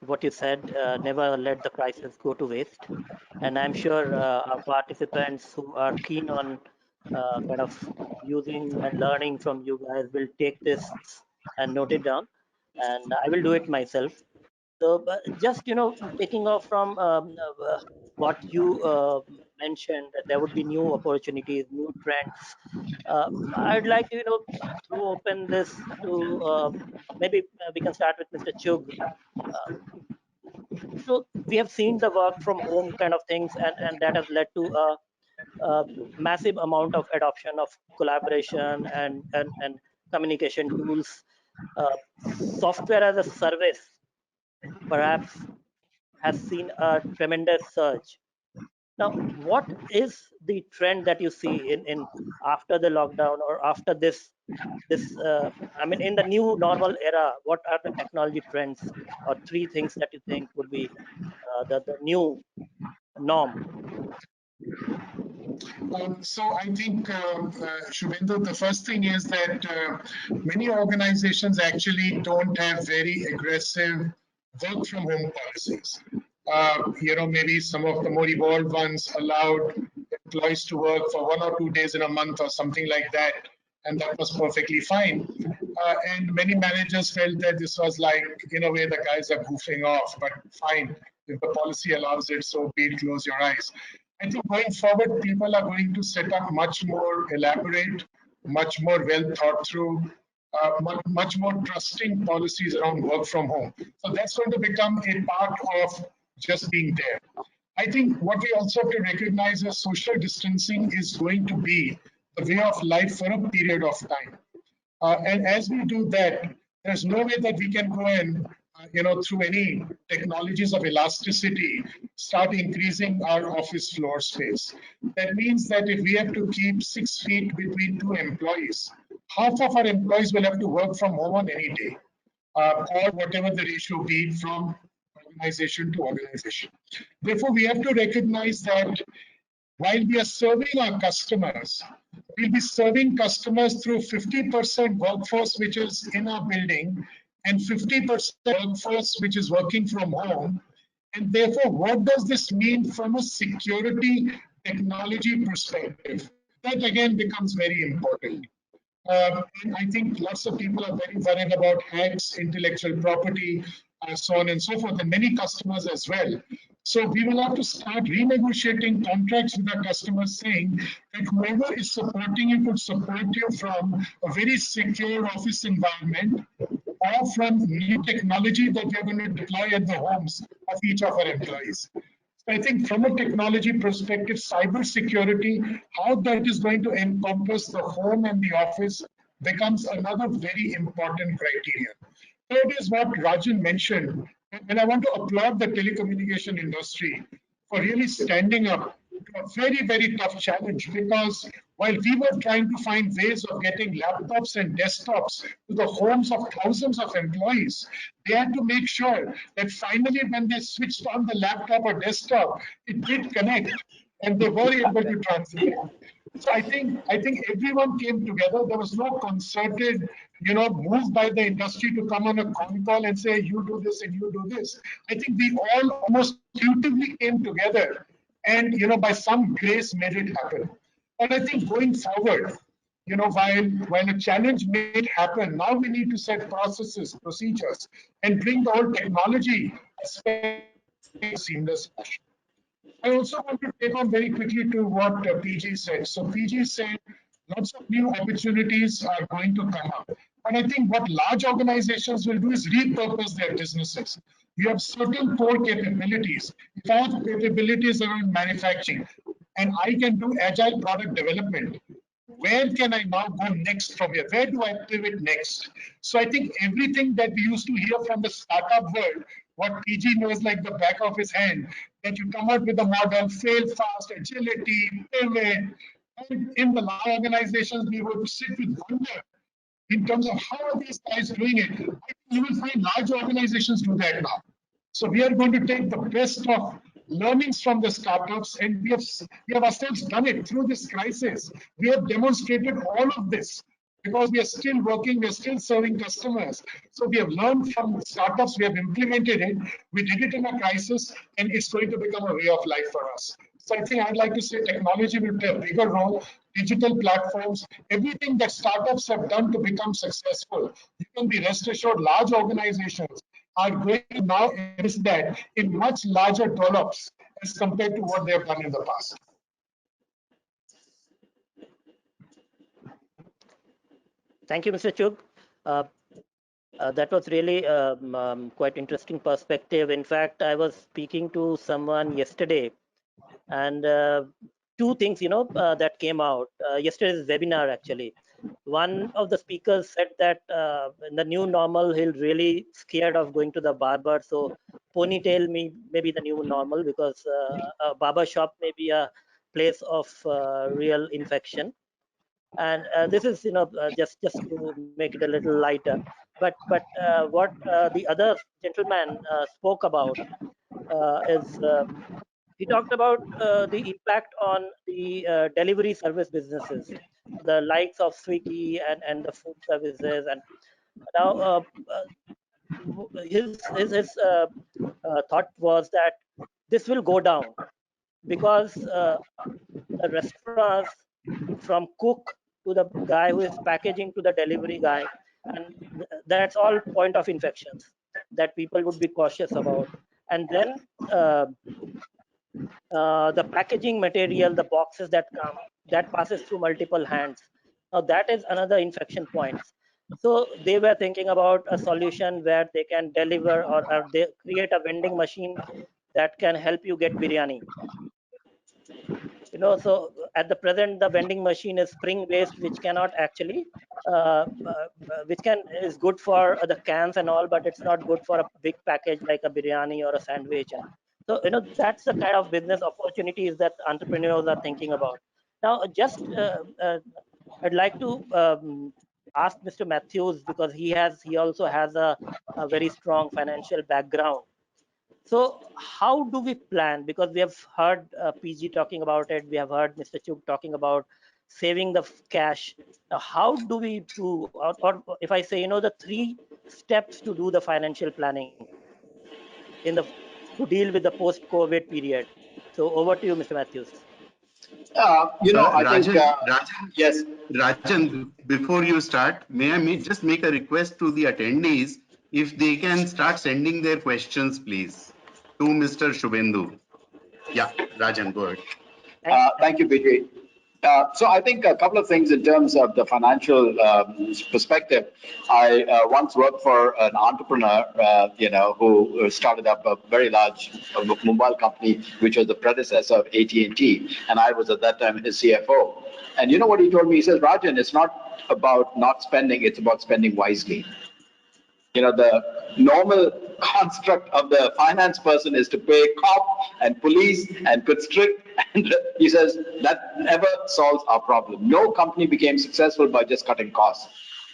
[SPEAKER 2] what you said. Never let the crisis go to waste. And I'm sure our participants who are keen on kind of using and learning from you guys will take this and note it down. And I will do it myself. So, just taking off from what you mentioned, that there would be new opportunities, new trends. I'd like to throw open this to maybe we can start with Mr. Chug. So we have seen the work from home kind of things, and that has led to a massive amount of adoption of collaboration and communication tools. Software as a service perhaps has seen a tremendous surge. Now, what is the trend that you see in after the lockdown or after this? I mean, in the new normal era, what are the technology trends or three things that you think would be the new norm?
[SPEAKER 3] So I think, Shubhendu, the first thing is that many organizations actually don't have very aggressive work from home policies. Maybe some of the more evolved ones allowed employees to work for 1 or 2 days in a month or something like that, and that was perfectly fine. And many managers felt that this was like, in a way, the guys are goofing off, but fine, if the policy allows it, so be it, close your eyes. I think going forward, people are going to set up much more elaborate, much more well thought through, much more trusting policies around work from home. So that's going to become a part of just being there. I think what we also have to recognize is social distancing is going to be the way of life for a period of time. And as we do that, there's no way that we can go and, through any technologies of elasticity, start increasing our office floor space. That means that if we have to keep 6 feet between two employees, half of our employees will have to work from home on any day, or whatever the ratio be from organization to organization. Therefore, we have to recognize that while we are serving our customers, we'll be serving customers through 50% workforce which is in our building and 50% workforce which is working from home. And therefore, what does this mean from a security technology perspective? That again becomes very important. And I think lots of people are very worried about hacks, intellectual property, so on and so forth, and many customers as well. So we will have to start renegotiating contracts with our customers, saying that whoever is supporting you could support you from a very secure office environment or from new technology that we are going to deploy at the homes of each of our employees. So I think from a technology perspective, cybersecurity, how that is going to encompass the home and the office becomes another very important criterion. Third is what Rajan mentioned, and I want to applaud the telecommunication industry for really standing up to a very, very tough challenge, because while we were trying to find ways of getting laptops and desktops to the homes of thousands of employees, they had to make sure that finally when they switched on the laptop or desktop, it did connect and they were able to transmit. So I think everyone came together. There was no concerted, move by the industry to come on a con call and say, you do this and you do this. I think we all almost intuitively came together and by some grace made it happen. And I think going forward, while a challenge made happen, now we need to set processes, procedures, and bring the whole technology seamless fashion. I also want to take on very quickly to what PG said. So PG said lots of new opportunities are going to come up. And I think what large organizations will do is repurpose their businesses. You have certain core capabilities. If I have capabilities around manufacturing and I can do agile product development, where can I now go next from here? Where do I pivot next? So I think everything that we used to hear from the startup world, what PG knows like the back of his hand, that you come out with a model, fail fast, agility, pivot. And in the large organizations, we would sit with wonder in terms of how are these guys doing it. I think you will find large organizations do that now. So we are going to take the best of learnings from the startups, and we have ourselves done it through this crisis. We have demonstrated all of this because we are still working, we are still serving customers. So we have learned from startups, we have implemented it, we did it in a crisis, and it's going to become a way of life for us. So I think I'd like to say technology will play a bigger role, digital platforms, everything that startups have done to become successful. You can be rest assured large organizations are going to now invest that in much larger dollops as compared to what they have done in the past.
[SPEAKER 2] Thank you, Mr. Chugh. That was really quite interesting perspective. In fact, I was speaking to someone yesterday, and two things, that came out. Yesterday's webinar, actually. One of the speakers said that in the new normal, he'll really scared of going to the barber. So ponytail may be the new normal, because a barber shop may be a place of real infection. And this is just to make it a little lighter, but what the other gentleman spoke about is he talked about the impact on the delivery service businesses, the likes of Swiggy and the food services. And now his thought was that this will go down, because the restaurants, from cook to the guy who is packaging to the delivery guy, and that's all point of infections that people would be cautious about. And then the packaging material, the boxes that come, that passes through multiple hands. Now that is another infection point. So they were thinking about a solution where they can deliver, or they create a vending machine that can help you get biryani. So at the present, the vending machine is spring based, which cannot actually is good for the cans and all, but it's not good for a big package like a biryani or a sandwich. And so that's the kind of business opportunities that entrepreneurs are thinking about. Now just I'd like to ask Mr. Matthews, because he also has a very strong financial background. So how do we plan? Because we have heard PG talking about it, we have heard Mr. Chugh talking about saving the cash. Now, how do we do, or if I say, the 3 steps to do the financial planning to deal with the post-COVID period? So over to you, Mr. Matthews.
[SPEAKER 4] I think,
[SPEAKER 5] Rajan,
[SPEAKER 4] yes.
[SPEAKER 5] Rajan, before you start, may I just make a request to the attendees, if they can start sending their questions, please, to Mr. Shubhendu. Yeah, Rajan, go ahead.
[SPEAKER 4] Thank you, Vijay. So I think a couple of things in terms of the financial perspective. I once worked for an entrepreneur, who started up a very large mobile company, which was the predecessor of AT&T, and I was at that time his CFO. And you know what he told me? He says, Rajan, it's not about not spending; it's about spending wisely. The normal construct of the finance person is to pay cop and police and constrict, and he says that never solves our problem. No company became successful by just cutting costs.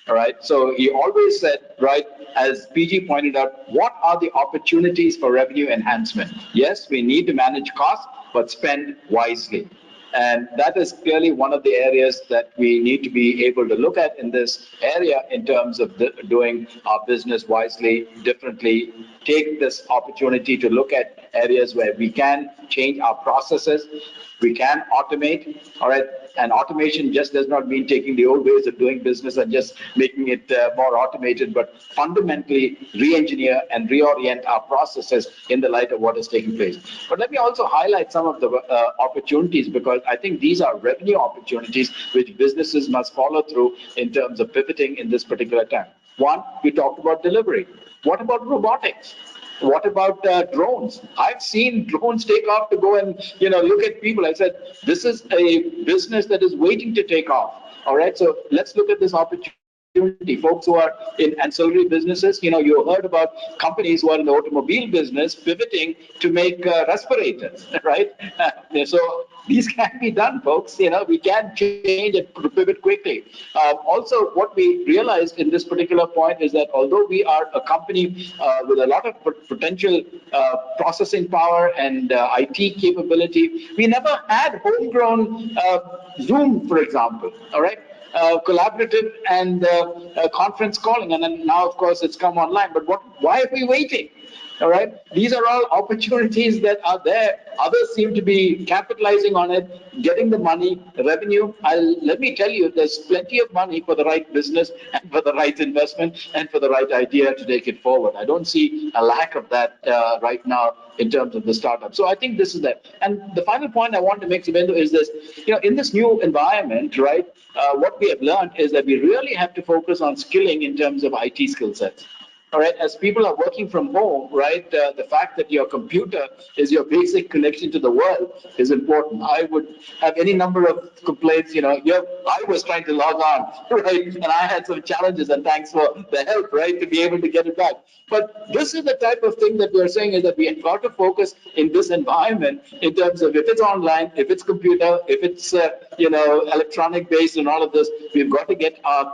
[SPEAKER 4] All right. So he always said, right, as PG pointed out, what are the opportunities for revenue enhancement? Yes, we need to manage costs, but spend wisely. And that is clearly one of the areas that we need to be able to look at in this area in terms of doing our business wisely, differently, take this opportunity to look at areas where we can change our processes, we can automate, all right? And automation just does not mean taking the old ways of doing business and just making it more automated, but fundamentally re-engineer and reorient our processes in the light of what is taking place. But let me also highlight some of the opportunities, because I think these are revenue opportunities which businesses must follow through in terms of pivoting in this particular time. One, we talked about delivery. What about robotics? What about drones? I've seen drones take off to go and look at people. I said, this is a business that is waiting to take off. All right, so let's look at this opportunity. Folks who are in ancillary businesses, you heard about companies who are in the automobile business pivoting to make respirators, right? So these can be done, folks. We can change and pivot quickly. Also, what we realized in this particular point is that although we are a company with a lot of potential processing power and IT capability, we never had homegrown Zoom, for example. All right. Collaborative and conference calling, and then now, of course, it's come online. But why are we waiting? All right, these are all opportunities that are there. Others seem to be capitalizing on it, getting the money, revenue. Let me tell you, there's plenty of money for the right business and for the right investment and for the right idea to take it forward. I don't see a lack of that right now in terms of the startup. So I think this is that. And the final point I want to make, Subhendu, is this: in this new environment, right? What we have learned is that we really have to focus on skilling in terms of IT skill sets. All right, as people are working from home, right, the fact that your computer is your basic connection to the world is important. I would have any number of complaints, I was trying to log on, right, and I had some challenges, and thanks for the help, right, to be able to get it back. But this is the type of thing that we're saying, is that we have got to focus in this environment in terms of if it's online, if it's computer, if it's, electronic based and all of this, we've got to get our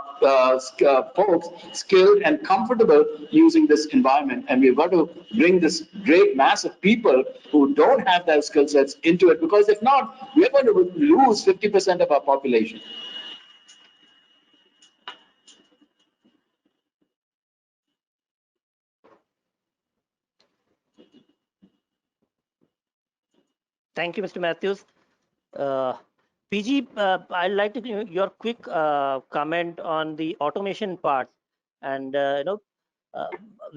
[SPEAKER 4] folks skilled and comfortable using this environment, and we've got to bring this great mass of people who don't have those skill sets into it, because if not, we're going to lose 50% of our population.
[SPEAKER 2] Thank you, Mr. Matthews. PG, I'd like to give your quick comment on the automation part. And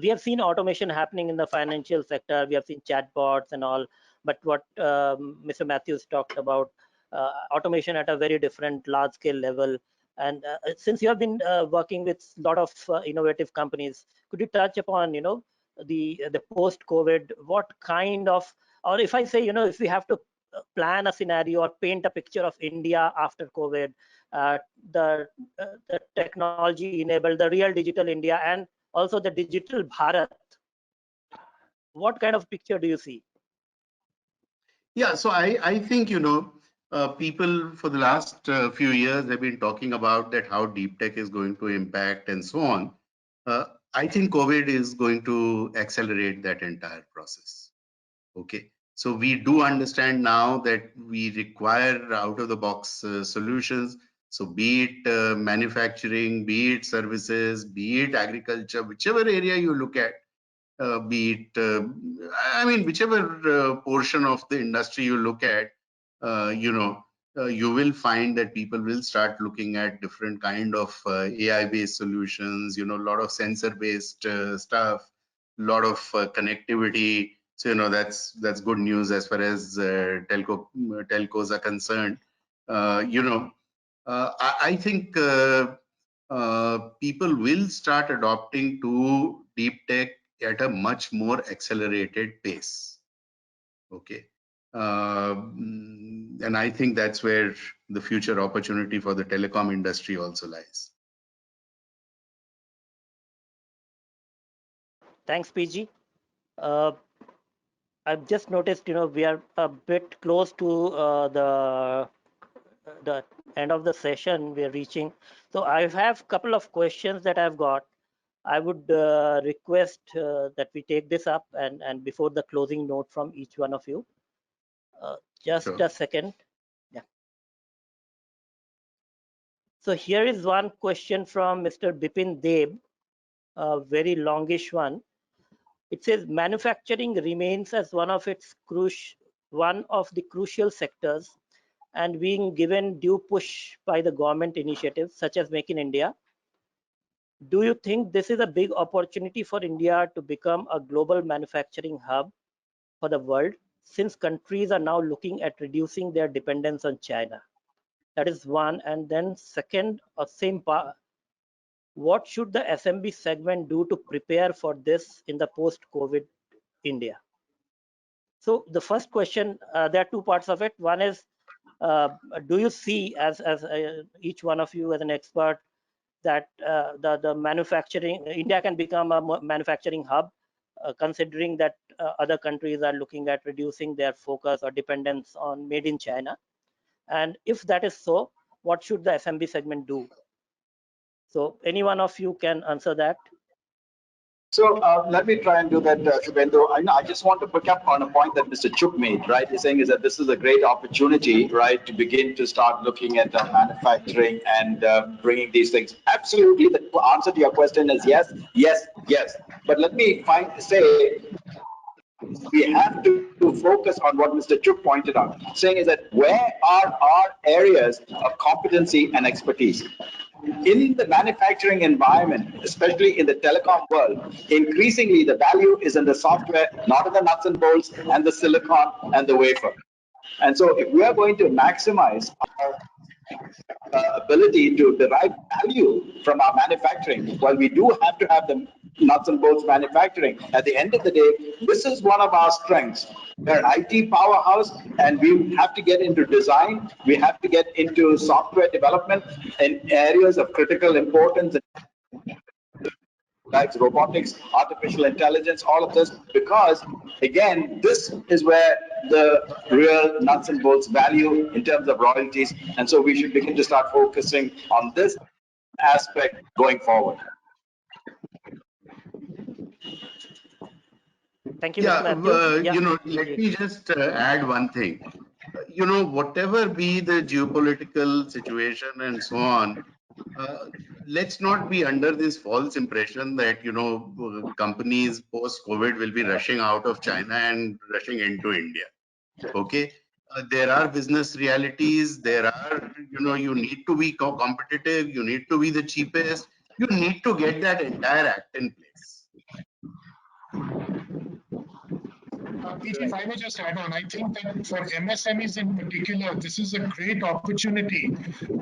[SPEAKER 2] we have seen automation happening in the financial sector. We have seen chatbots and all. But what Mr. Matthews talked about, automation at a very different large-scale level. And since you have been working with a lot of innovative companies, could you touch upon, the post-COVID, what kind of, or if I say, if we have to plan a scenario or paint a picture of India after COVID, the technology enabled, the real digital India, and also the digital Bharat, what kind of picture do you see?
[SPEAKER 5] Yeah, so I think, people for the last few years have been talking about that how deep tech is going to impact and so on. I think COVID is going to accelerate that entire process. Okay, so we do understand now that we require out-of-the-box solutions. So be it manufacturing, be it services, be it agriculture, whichever area you look at, be it, whichever portion of the industry you look at, you will find that people will start looking at different kind of AI-based solutions, a lot of sensor-based stuff, a lot of connectivity. So, that's good news as far as telcos are concerned. I think people will start adopting to deep tech at a much more accelerated pace. Okay. And I think that's where the future opportunity for the telecom industry also lies.
[SPEAKER 2] Thanks, PG. I've just noticed, we are a bit close to the end of the session. We're reaching. So I have a couple of questions that I've got. I would request that we take this up and before the closing note from each one of you. Just
[SPEAKER 5] Sure.
[SPEAKER 2] a second. Yeah. So here is one question from Mr. Bipin Deb, a very longish one. It says manufacturing remains as one of the crucial sectors and being given due push by the government initiatives such as Make in India. Do you think this is a big opportunity for India to become a global manufacturing hub for the world, since countries are now looking at reducing their dependence on China? That is one. And then second, same part, what should the SMB segment do to prepare for this in the post-COVID India? So the first question, there are two parts of it. One is, do you see, as each one of you as an expert, that the manufacturing, India can become a manufacturing hub, considering that other countries are looking at reducing their focus or dependence on made in China? And if that is so, what should the SMB segment do? So any one of you can answer that.
[SPEAKER 4] So let me try and do that, Shubhendu. I just want to pick up on a point that Mr. Chuk made, right? He's saying is that this is a great opportunity, right, to begin to start looking at manufacturing and bringing these things. Absolutely, the answer to your question is yes, yes, yes. But let me say we have to focus on what Mr. Chuk pointed out, saying is that where are our areas of competency and expertise? In the manufacturing environment, especially in the telecom world, increasingly the value is in the software, not in the nuts and bolts and the silicon and the wafer. And so if we are going to maximize our ability to derive value from our manufacturing, while we do have to have the nuts and bolts manufacturing, at the end of the day, this is one of our strengths. We're an IT powerhouse, and we have to get into design. We have to get into software development in areas of critical importance, like robotics, artificial intelligence, all of this, because again, this is where the real nuts and bolts value in terms of royalties. And so we should begin to start focusing on this aspect going forward.
[SPEAKER 2] Thank you, Mr. Matthew.
[SPEAKER 5] Let me just add one thing. Whatever be the geopolitical situation and so on, let's not be under this false impression that, companies post-COVID will be rushing out of China and rushing into India. Okay. There are business realities. There are, you need to be competitive. You need to be the cheapest. You need to get that entire act in place.
[SPEAKER 3] PG, if I may just add on, I think that for MSMEs in particular, this is a great opportunity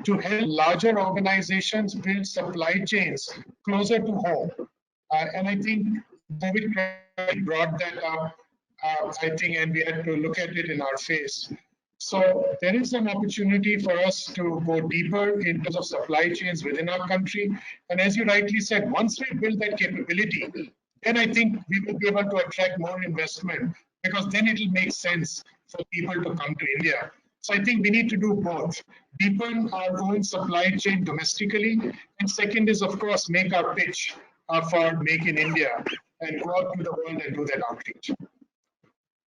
[SPEAKER 3] to help larger organizations build supply chains closer to home. And I think COVID brought that up, I think, and we had to look at it in our face. So there is an opportunity for us to go deeper in terms of supply chains within our country. And as you rightly said, once we build that capability, then I think we will be able to attract more investment, because then it will make sense for people to come to India. So I think we need to do both. Deepen our own supply chain domestically. And second is, of course, make our pitch for Make in India and go out to the world and do that outreach.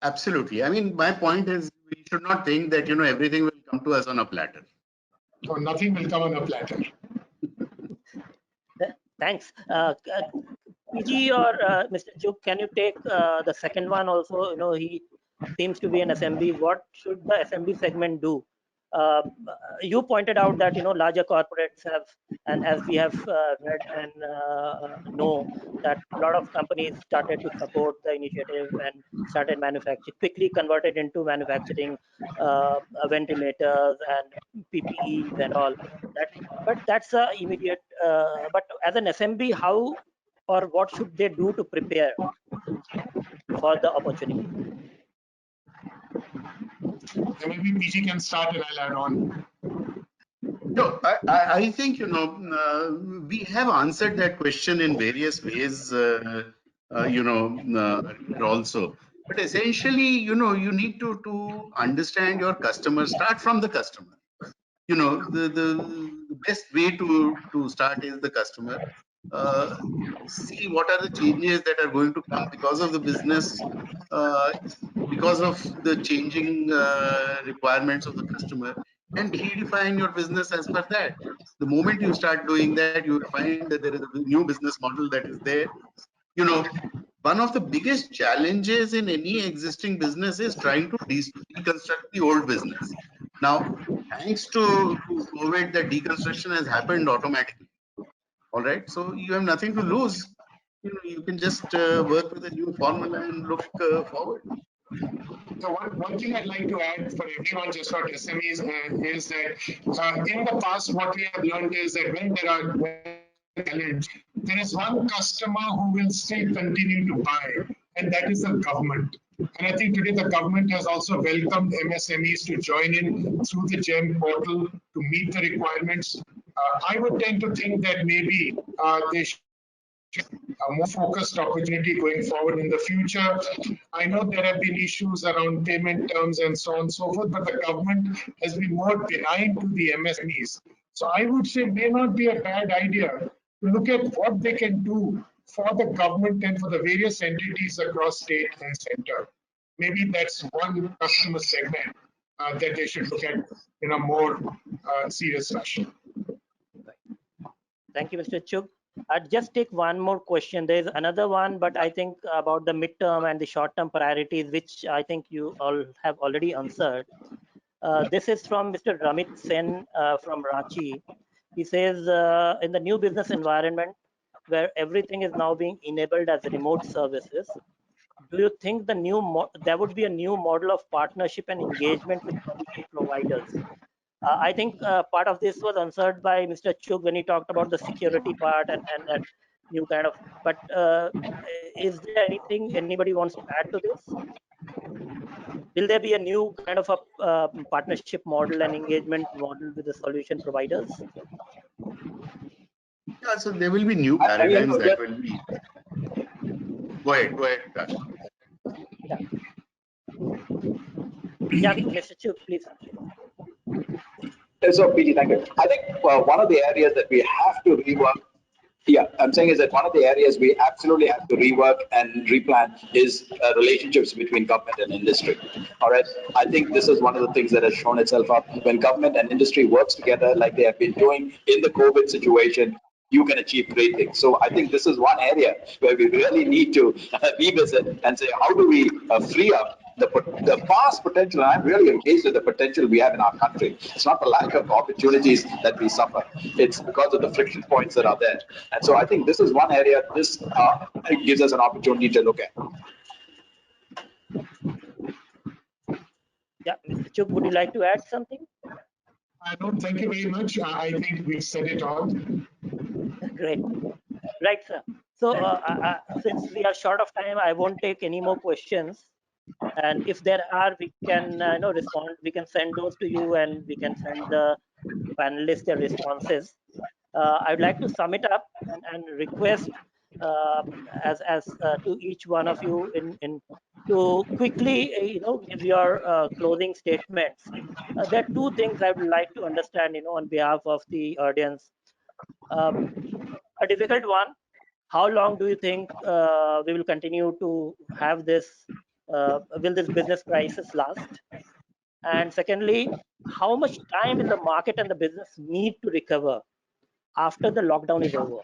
[SPEAKER 5] Absolutely. I mean, my point is we should not think that, everything will come to us on a platter.
[SPEAKER 3] So nothing will come on a platter.
[SPEAKER 2] Thanks. PG or Mr. Chuk, can you take the second one also? He seems to be an SMB. What should the SMB segment do? You pointed out that larger corporates have, and as we have read and know, that a lot of companies started to support the initiative and started manufacturing, quickly converted into manufacturing ventilators and PPEs and all that. But that's immediate. But as an SMB, how or what should they do to prepare for the opportunity?
[SPEAKER 3] Maybe PG can start and I'll add on.
[SPEAKER 5] No, I think, we have answered that question in various ways, also. But essentially, you need to understand your customer, start from the customer. The best way to start is the customer. See what are the changes that are going to come because of the business, because of the changing requirements of the customer. and redefine your business as per that. The moment you start doing that, you will find that there is a new business model that is there. You know, one of the biggest challenges in any existing business is trying to deconstruct the old business. Now, thanks to COVID, the deconstruction has happened automatically. All right, so you have nothing to lose. You can just work with a new formula and look forward.
[SPEAKER 3] So one thing I'd like to add for everyone, just not SMEs, is that in the past, what we have learned is that when there are challenge, there is one customer who will still continue to buy, and that is the government. And I think today the government has also welcomed MSMEs to join in through the GEM portal to meet the requirements. I would tend to think that maybe they should a more focused opportunity going forward in the future. I know there have been issues around payment terms and so on and so forth, but the government has been more benign to the MSMEs. So I would say may not be a bad idea to look at what they can do for the government and for the various entities across state and center. Maybe that's one customer segment that they should look at in a more serious fashion.
[SPEAKER 2] Thank you, Mr. Chugh. I'd just take one more question. There's another one, but I think about the midterm and the short-term priorities, which I think you all have already answered. This is from Mr. Ramit Sen from Ranchi. He says, in the new business environment, where everything is now being enabled as remote services, do you think there would be a new model of partnership and engagement with solution providers? I think part of this was answered by Mr. Chugh when he talked about the security part and that new kind of. But is there anything anybody wants to add to this? Will there be a new kind of a partnership model and engagement model with the solution providers?
[SPEAKER 5] Yeah, so there will be new paradigms that will be. Go ahead, Kash.
[SPEAKER 2] Yeah. Yeah, Mr. Chugh, please.
[SPEAKER 4] So, PG, thank you. I think one of the areas that we have to rework, I'm saying is that one of the areas we absolutely have to rework and replan is relationships between government and industry. All right. I think this is one of the things that has shown itself up when government and industry works together like they have been doing in the COVID situation. You can achieve great things. So I think this is one area where we really need to revisit and say, how do we free up the vast potential? And I'm really engaged with the potential we have in our country. It's not the lack of opportunities that we suffer. It's because of the friction points that are there. And so I think this is one area this gives us an opportunity to look at.
[SPEAKER 2] Yeah, Mr. Chugh, would you like to add something?
[SPEAKER 3] No, thank you very much. I think we've said it all.
[SPEAKER 2] Great. Right, sir. So since we are short of time, I won't take any more questions. And if there are, we can respond. We can send those to you, and we can send the panelists their responses. I'd like to sum it up and request as to each one of you in to quickly give your closing statements. There are two things I would like to understand on behalf of the audience. A difficult one: how long do you think we will continue to have this? Will this business crisis last? And secondly, how much time will the market and the business need to recover after the lockdown is over?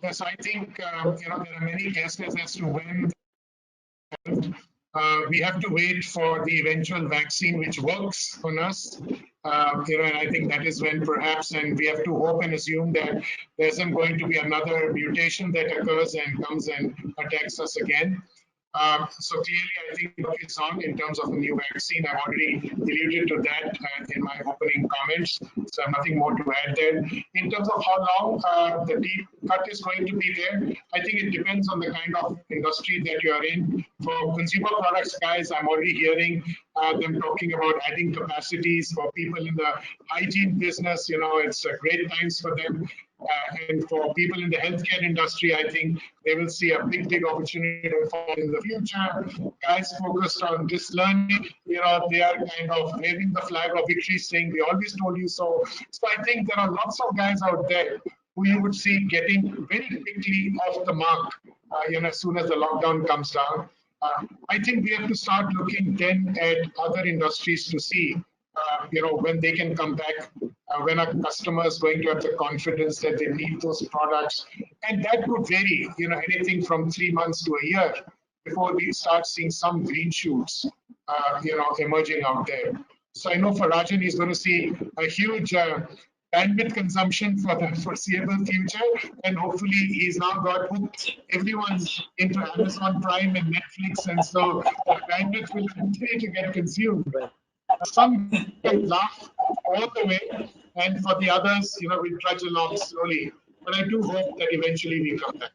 [SPEAKER 3] Yes, I think there are many guesses as to when. We have to wait for the eventual vaccine which works on us. And I think that is when perhaps, and we have to hope and assume that there isn't going to be another mutation that occurs and comes and attacks us again. So clearly, I think what is on in terms of the new vaccine, I've already alluded to that in my opening comments. So nothing more to add there. In terms of how long the deep cut is going to be there, I think it depends on the kind of industry that you are in. For consumer products guys, I'm already hearing them talking about adding capacities. For people in the hygiene business, it's great times for them. And for people in the healthcare industry, I think they will see a big opportunity in the future. Guys focused on this learning, they are kind of waving the flag of victory, saying, we always told you so. So I think there are lots of guys out there who you would see getting very quickly off the mark, as soon as the lockdown comes down. I think we have to start looking then at other industries to see, when they can come back, when our customers going to have the confidence that they need those products. And that could vary, anything from 3 months to a year before we start seeing some green shoots, emerging out there. So I know for Rajan, he's going to see a huge bandwidth consumption for the foreseeable future, and hopefully he's now got hooked everyone into Amazon Prime and Netflix, and so the bandwidth will continue to get consumed.
[SPEAKER 2] Right.
[SPEAKER 3] Some will laugh all the way, and for the others, we'll trudge along slowly. But I do hope that eventually we come back.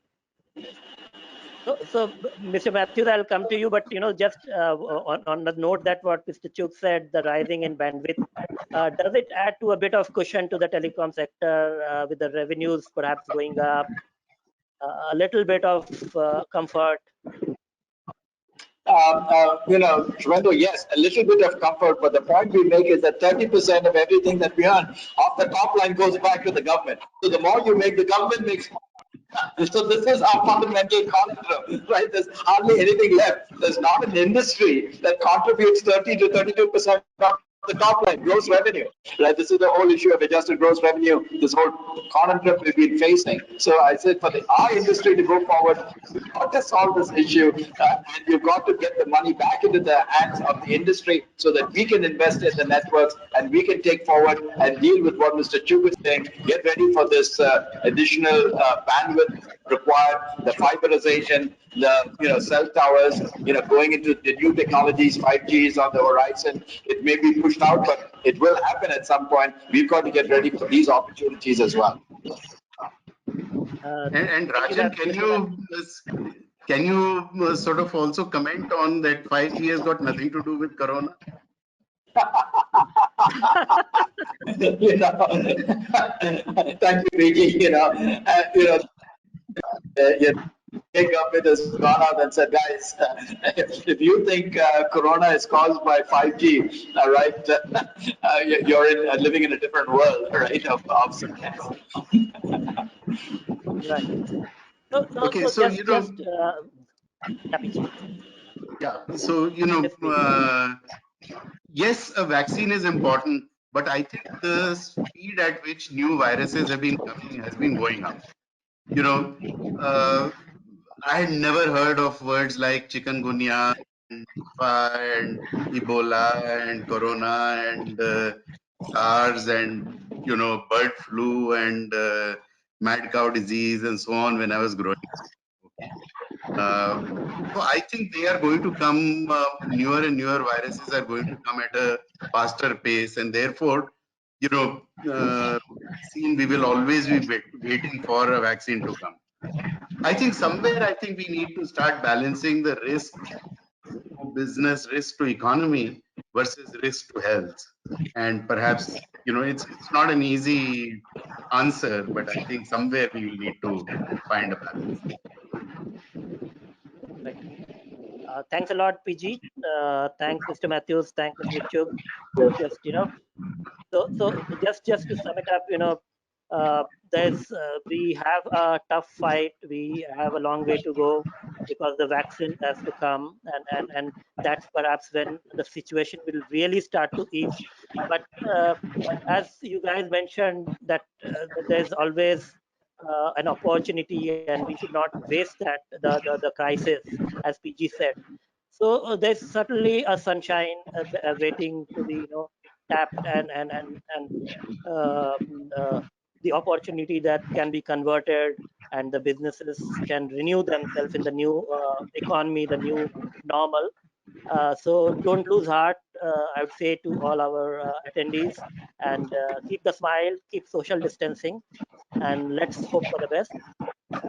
[SPEAKER 2] So, Mr. Matthews, I'll come to you, but just on the note that what Mr. Chuk said, the rising in bandwidth, does it add to a bit of cushion to the telecom sector with the revenues perhaps going up, a little bit of comfort?
[SPEAKER 4] Shubhendu, yes, a little bit of comfort, but the point we make is that 30% of everything that we earn off the top line goes back to the government. So the more you make, the government makes more. So this is our fundamental conundrum, right? There's hardly anything left. There's not an industry that contributes 30 to 32% of the top line, gross revenue, right? This is the whole issue of adjusted gross revenue, this whole conundrum we've been facing. So I said for our industry to go forward, we've got to solve this issue, and you've got to get the money back into the hands of the industry so that we can invest in the networks and we can take forward and deal with what Mr. Chuk is saying. Get ready for this additional bandwidth required, the fiberization, the cell towers, going into the new technologies. 5G is on the horizon. It may be pushed out, but it will happen at some point. We've got to get ready for these opportunities as well.
[SPEAKER 5] And Rajan, can you sort of also comment on that 5G has got nothing to do with Corona?
[SPEAKER 4] Thank you, Vicky. Government has gone out and said, guys, if you think Corona is caused by 5G, right, you're living in a different world, right, of success.
[SPEAKER 2] Right. Okay, so
[SPEAKER 5] so yes, a vaccine is important, but I think the speed at which new viruses have been coming has been going up. I had never heard of words like chikungunya and Nipah and Ebola and Corona and SARS and bird flu and mad cow disease and so on when I was growing up. Okay. So I think they are going to come, newer and newer viruses are going to come at a faster pace, and therefore, we will always be waiting for a vaccine to come. I think we need to start balancing the risk to business, risk to economy versus risk to health. And perhaps, it's not an easy answer, but I think somewhere we will need to find a balance.
[SPEAKER 2] Thanks a lot, PG. Thanks, Mr. Matthews. Thanks, Mr. Chuk. Just so just to sum it up, we have a tough fight. We have a long way to go because the vaccine has to come, and that's perhaps when the situation will really start to ease. But as you guys mentioned, that there's always an opportunity, and we should not waste that the crisis, as PG said. So there's certainly a sunshine waiting to be tapped, and the opportunity that can be converted, and the businesses can renew themselves in the new economy, the new normal. So don't lose heart, I would say to all our attendees, and keep the smile, keep social distancing, and let's hope for the best.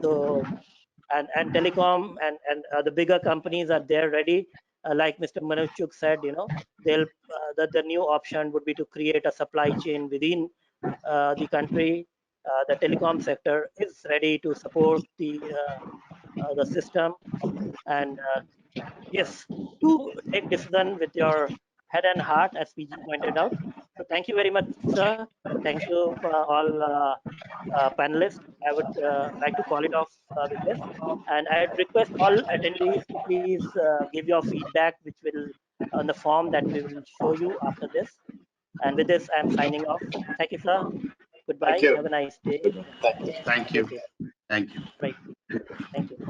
[SPEAKER 2] So and telecom and the bigger companies are there ready, like Mr. Manoj Chuk said, they'll the new option would be to create a supply chain within the country. The telecom sector is ready to support the system, and yes, to take decision with your head and heart, as PG pointed out. So thank you very much, sir. Thank you for all panelists. I would like to call it off with this. And I'd request all attendees to please give your feedback, which will on the form that we will show you after this. And with this, I'm signing off. Thank you, sir. Goodbye.
[SPEAKER 4] Thank you.
[SPEAKER 2] Have a nice day.
[SPEAKER 4] Thank you.
[SPEAKER 5] Thank
[SPEAKER 2] Stay
[SPEAKER 5] you.
[SPEAKER 2] safe.
[SPEAKER 5] Thank you.
[SPEAKER 2] Right. Thank you.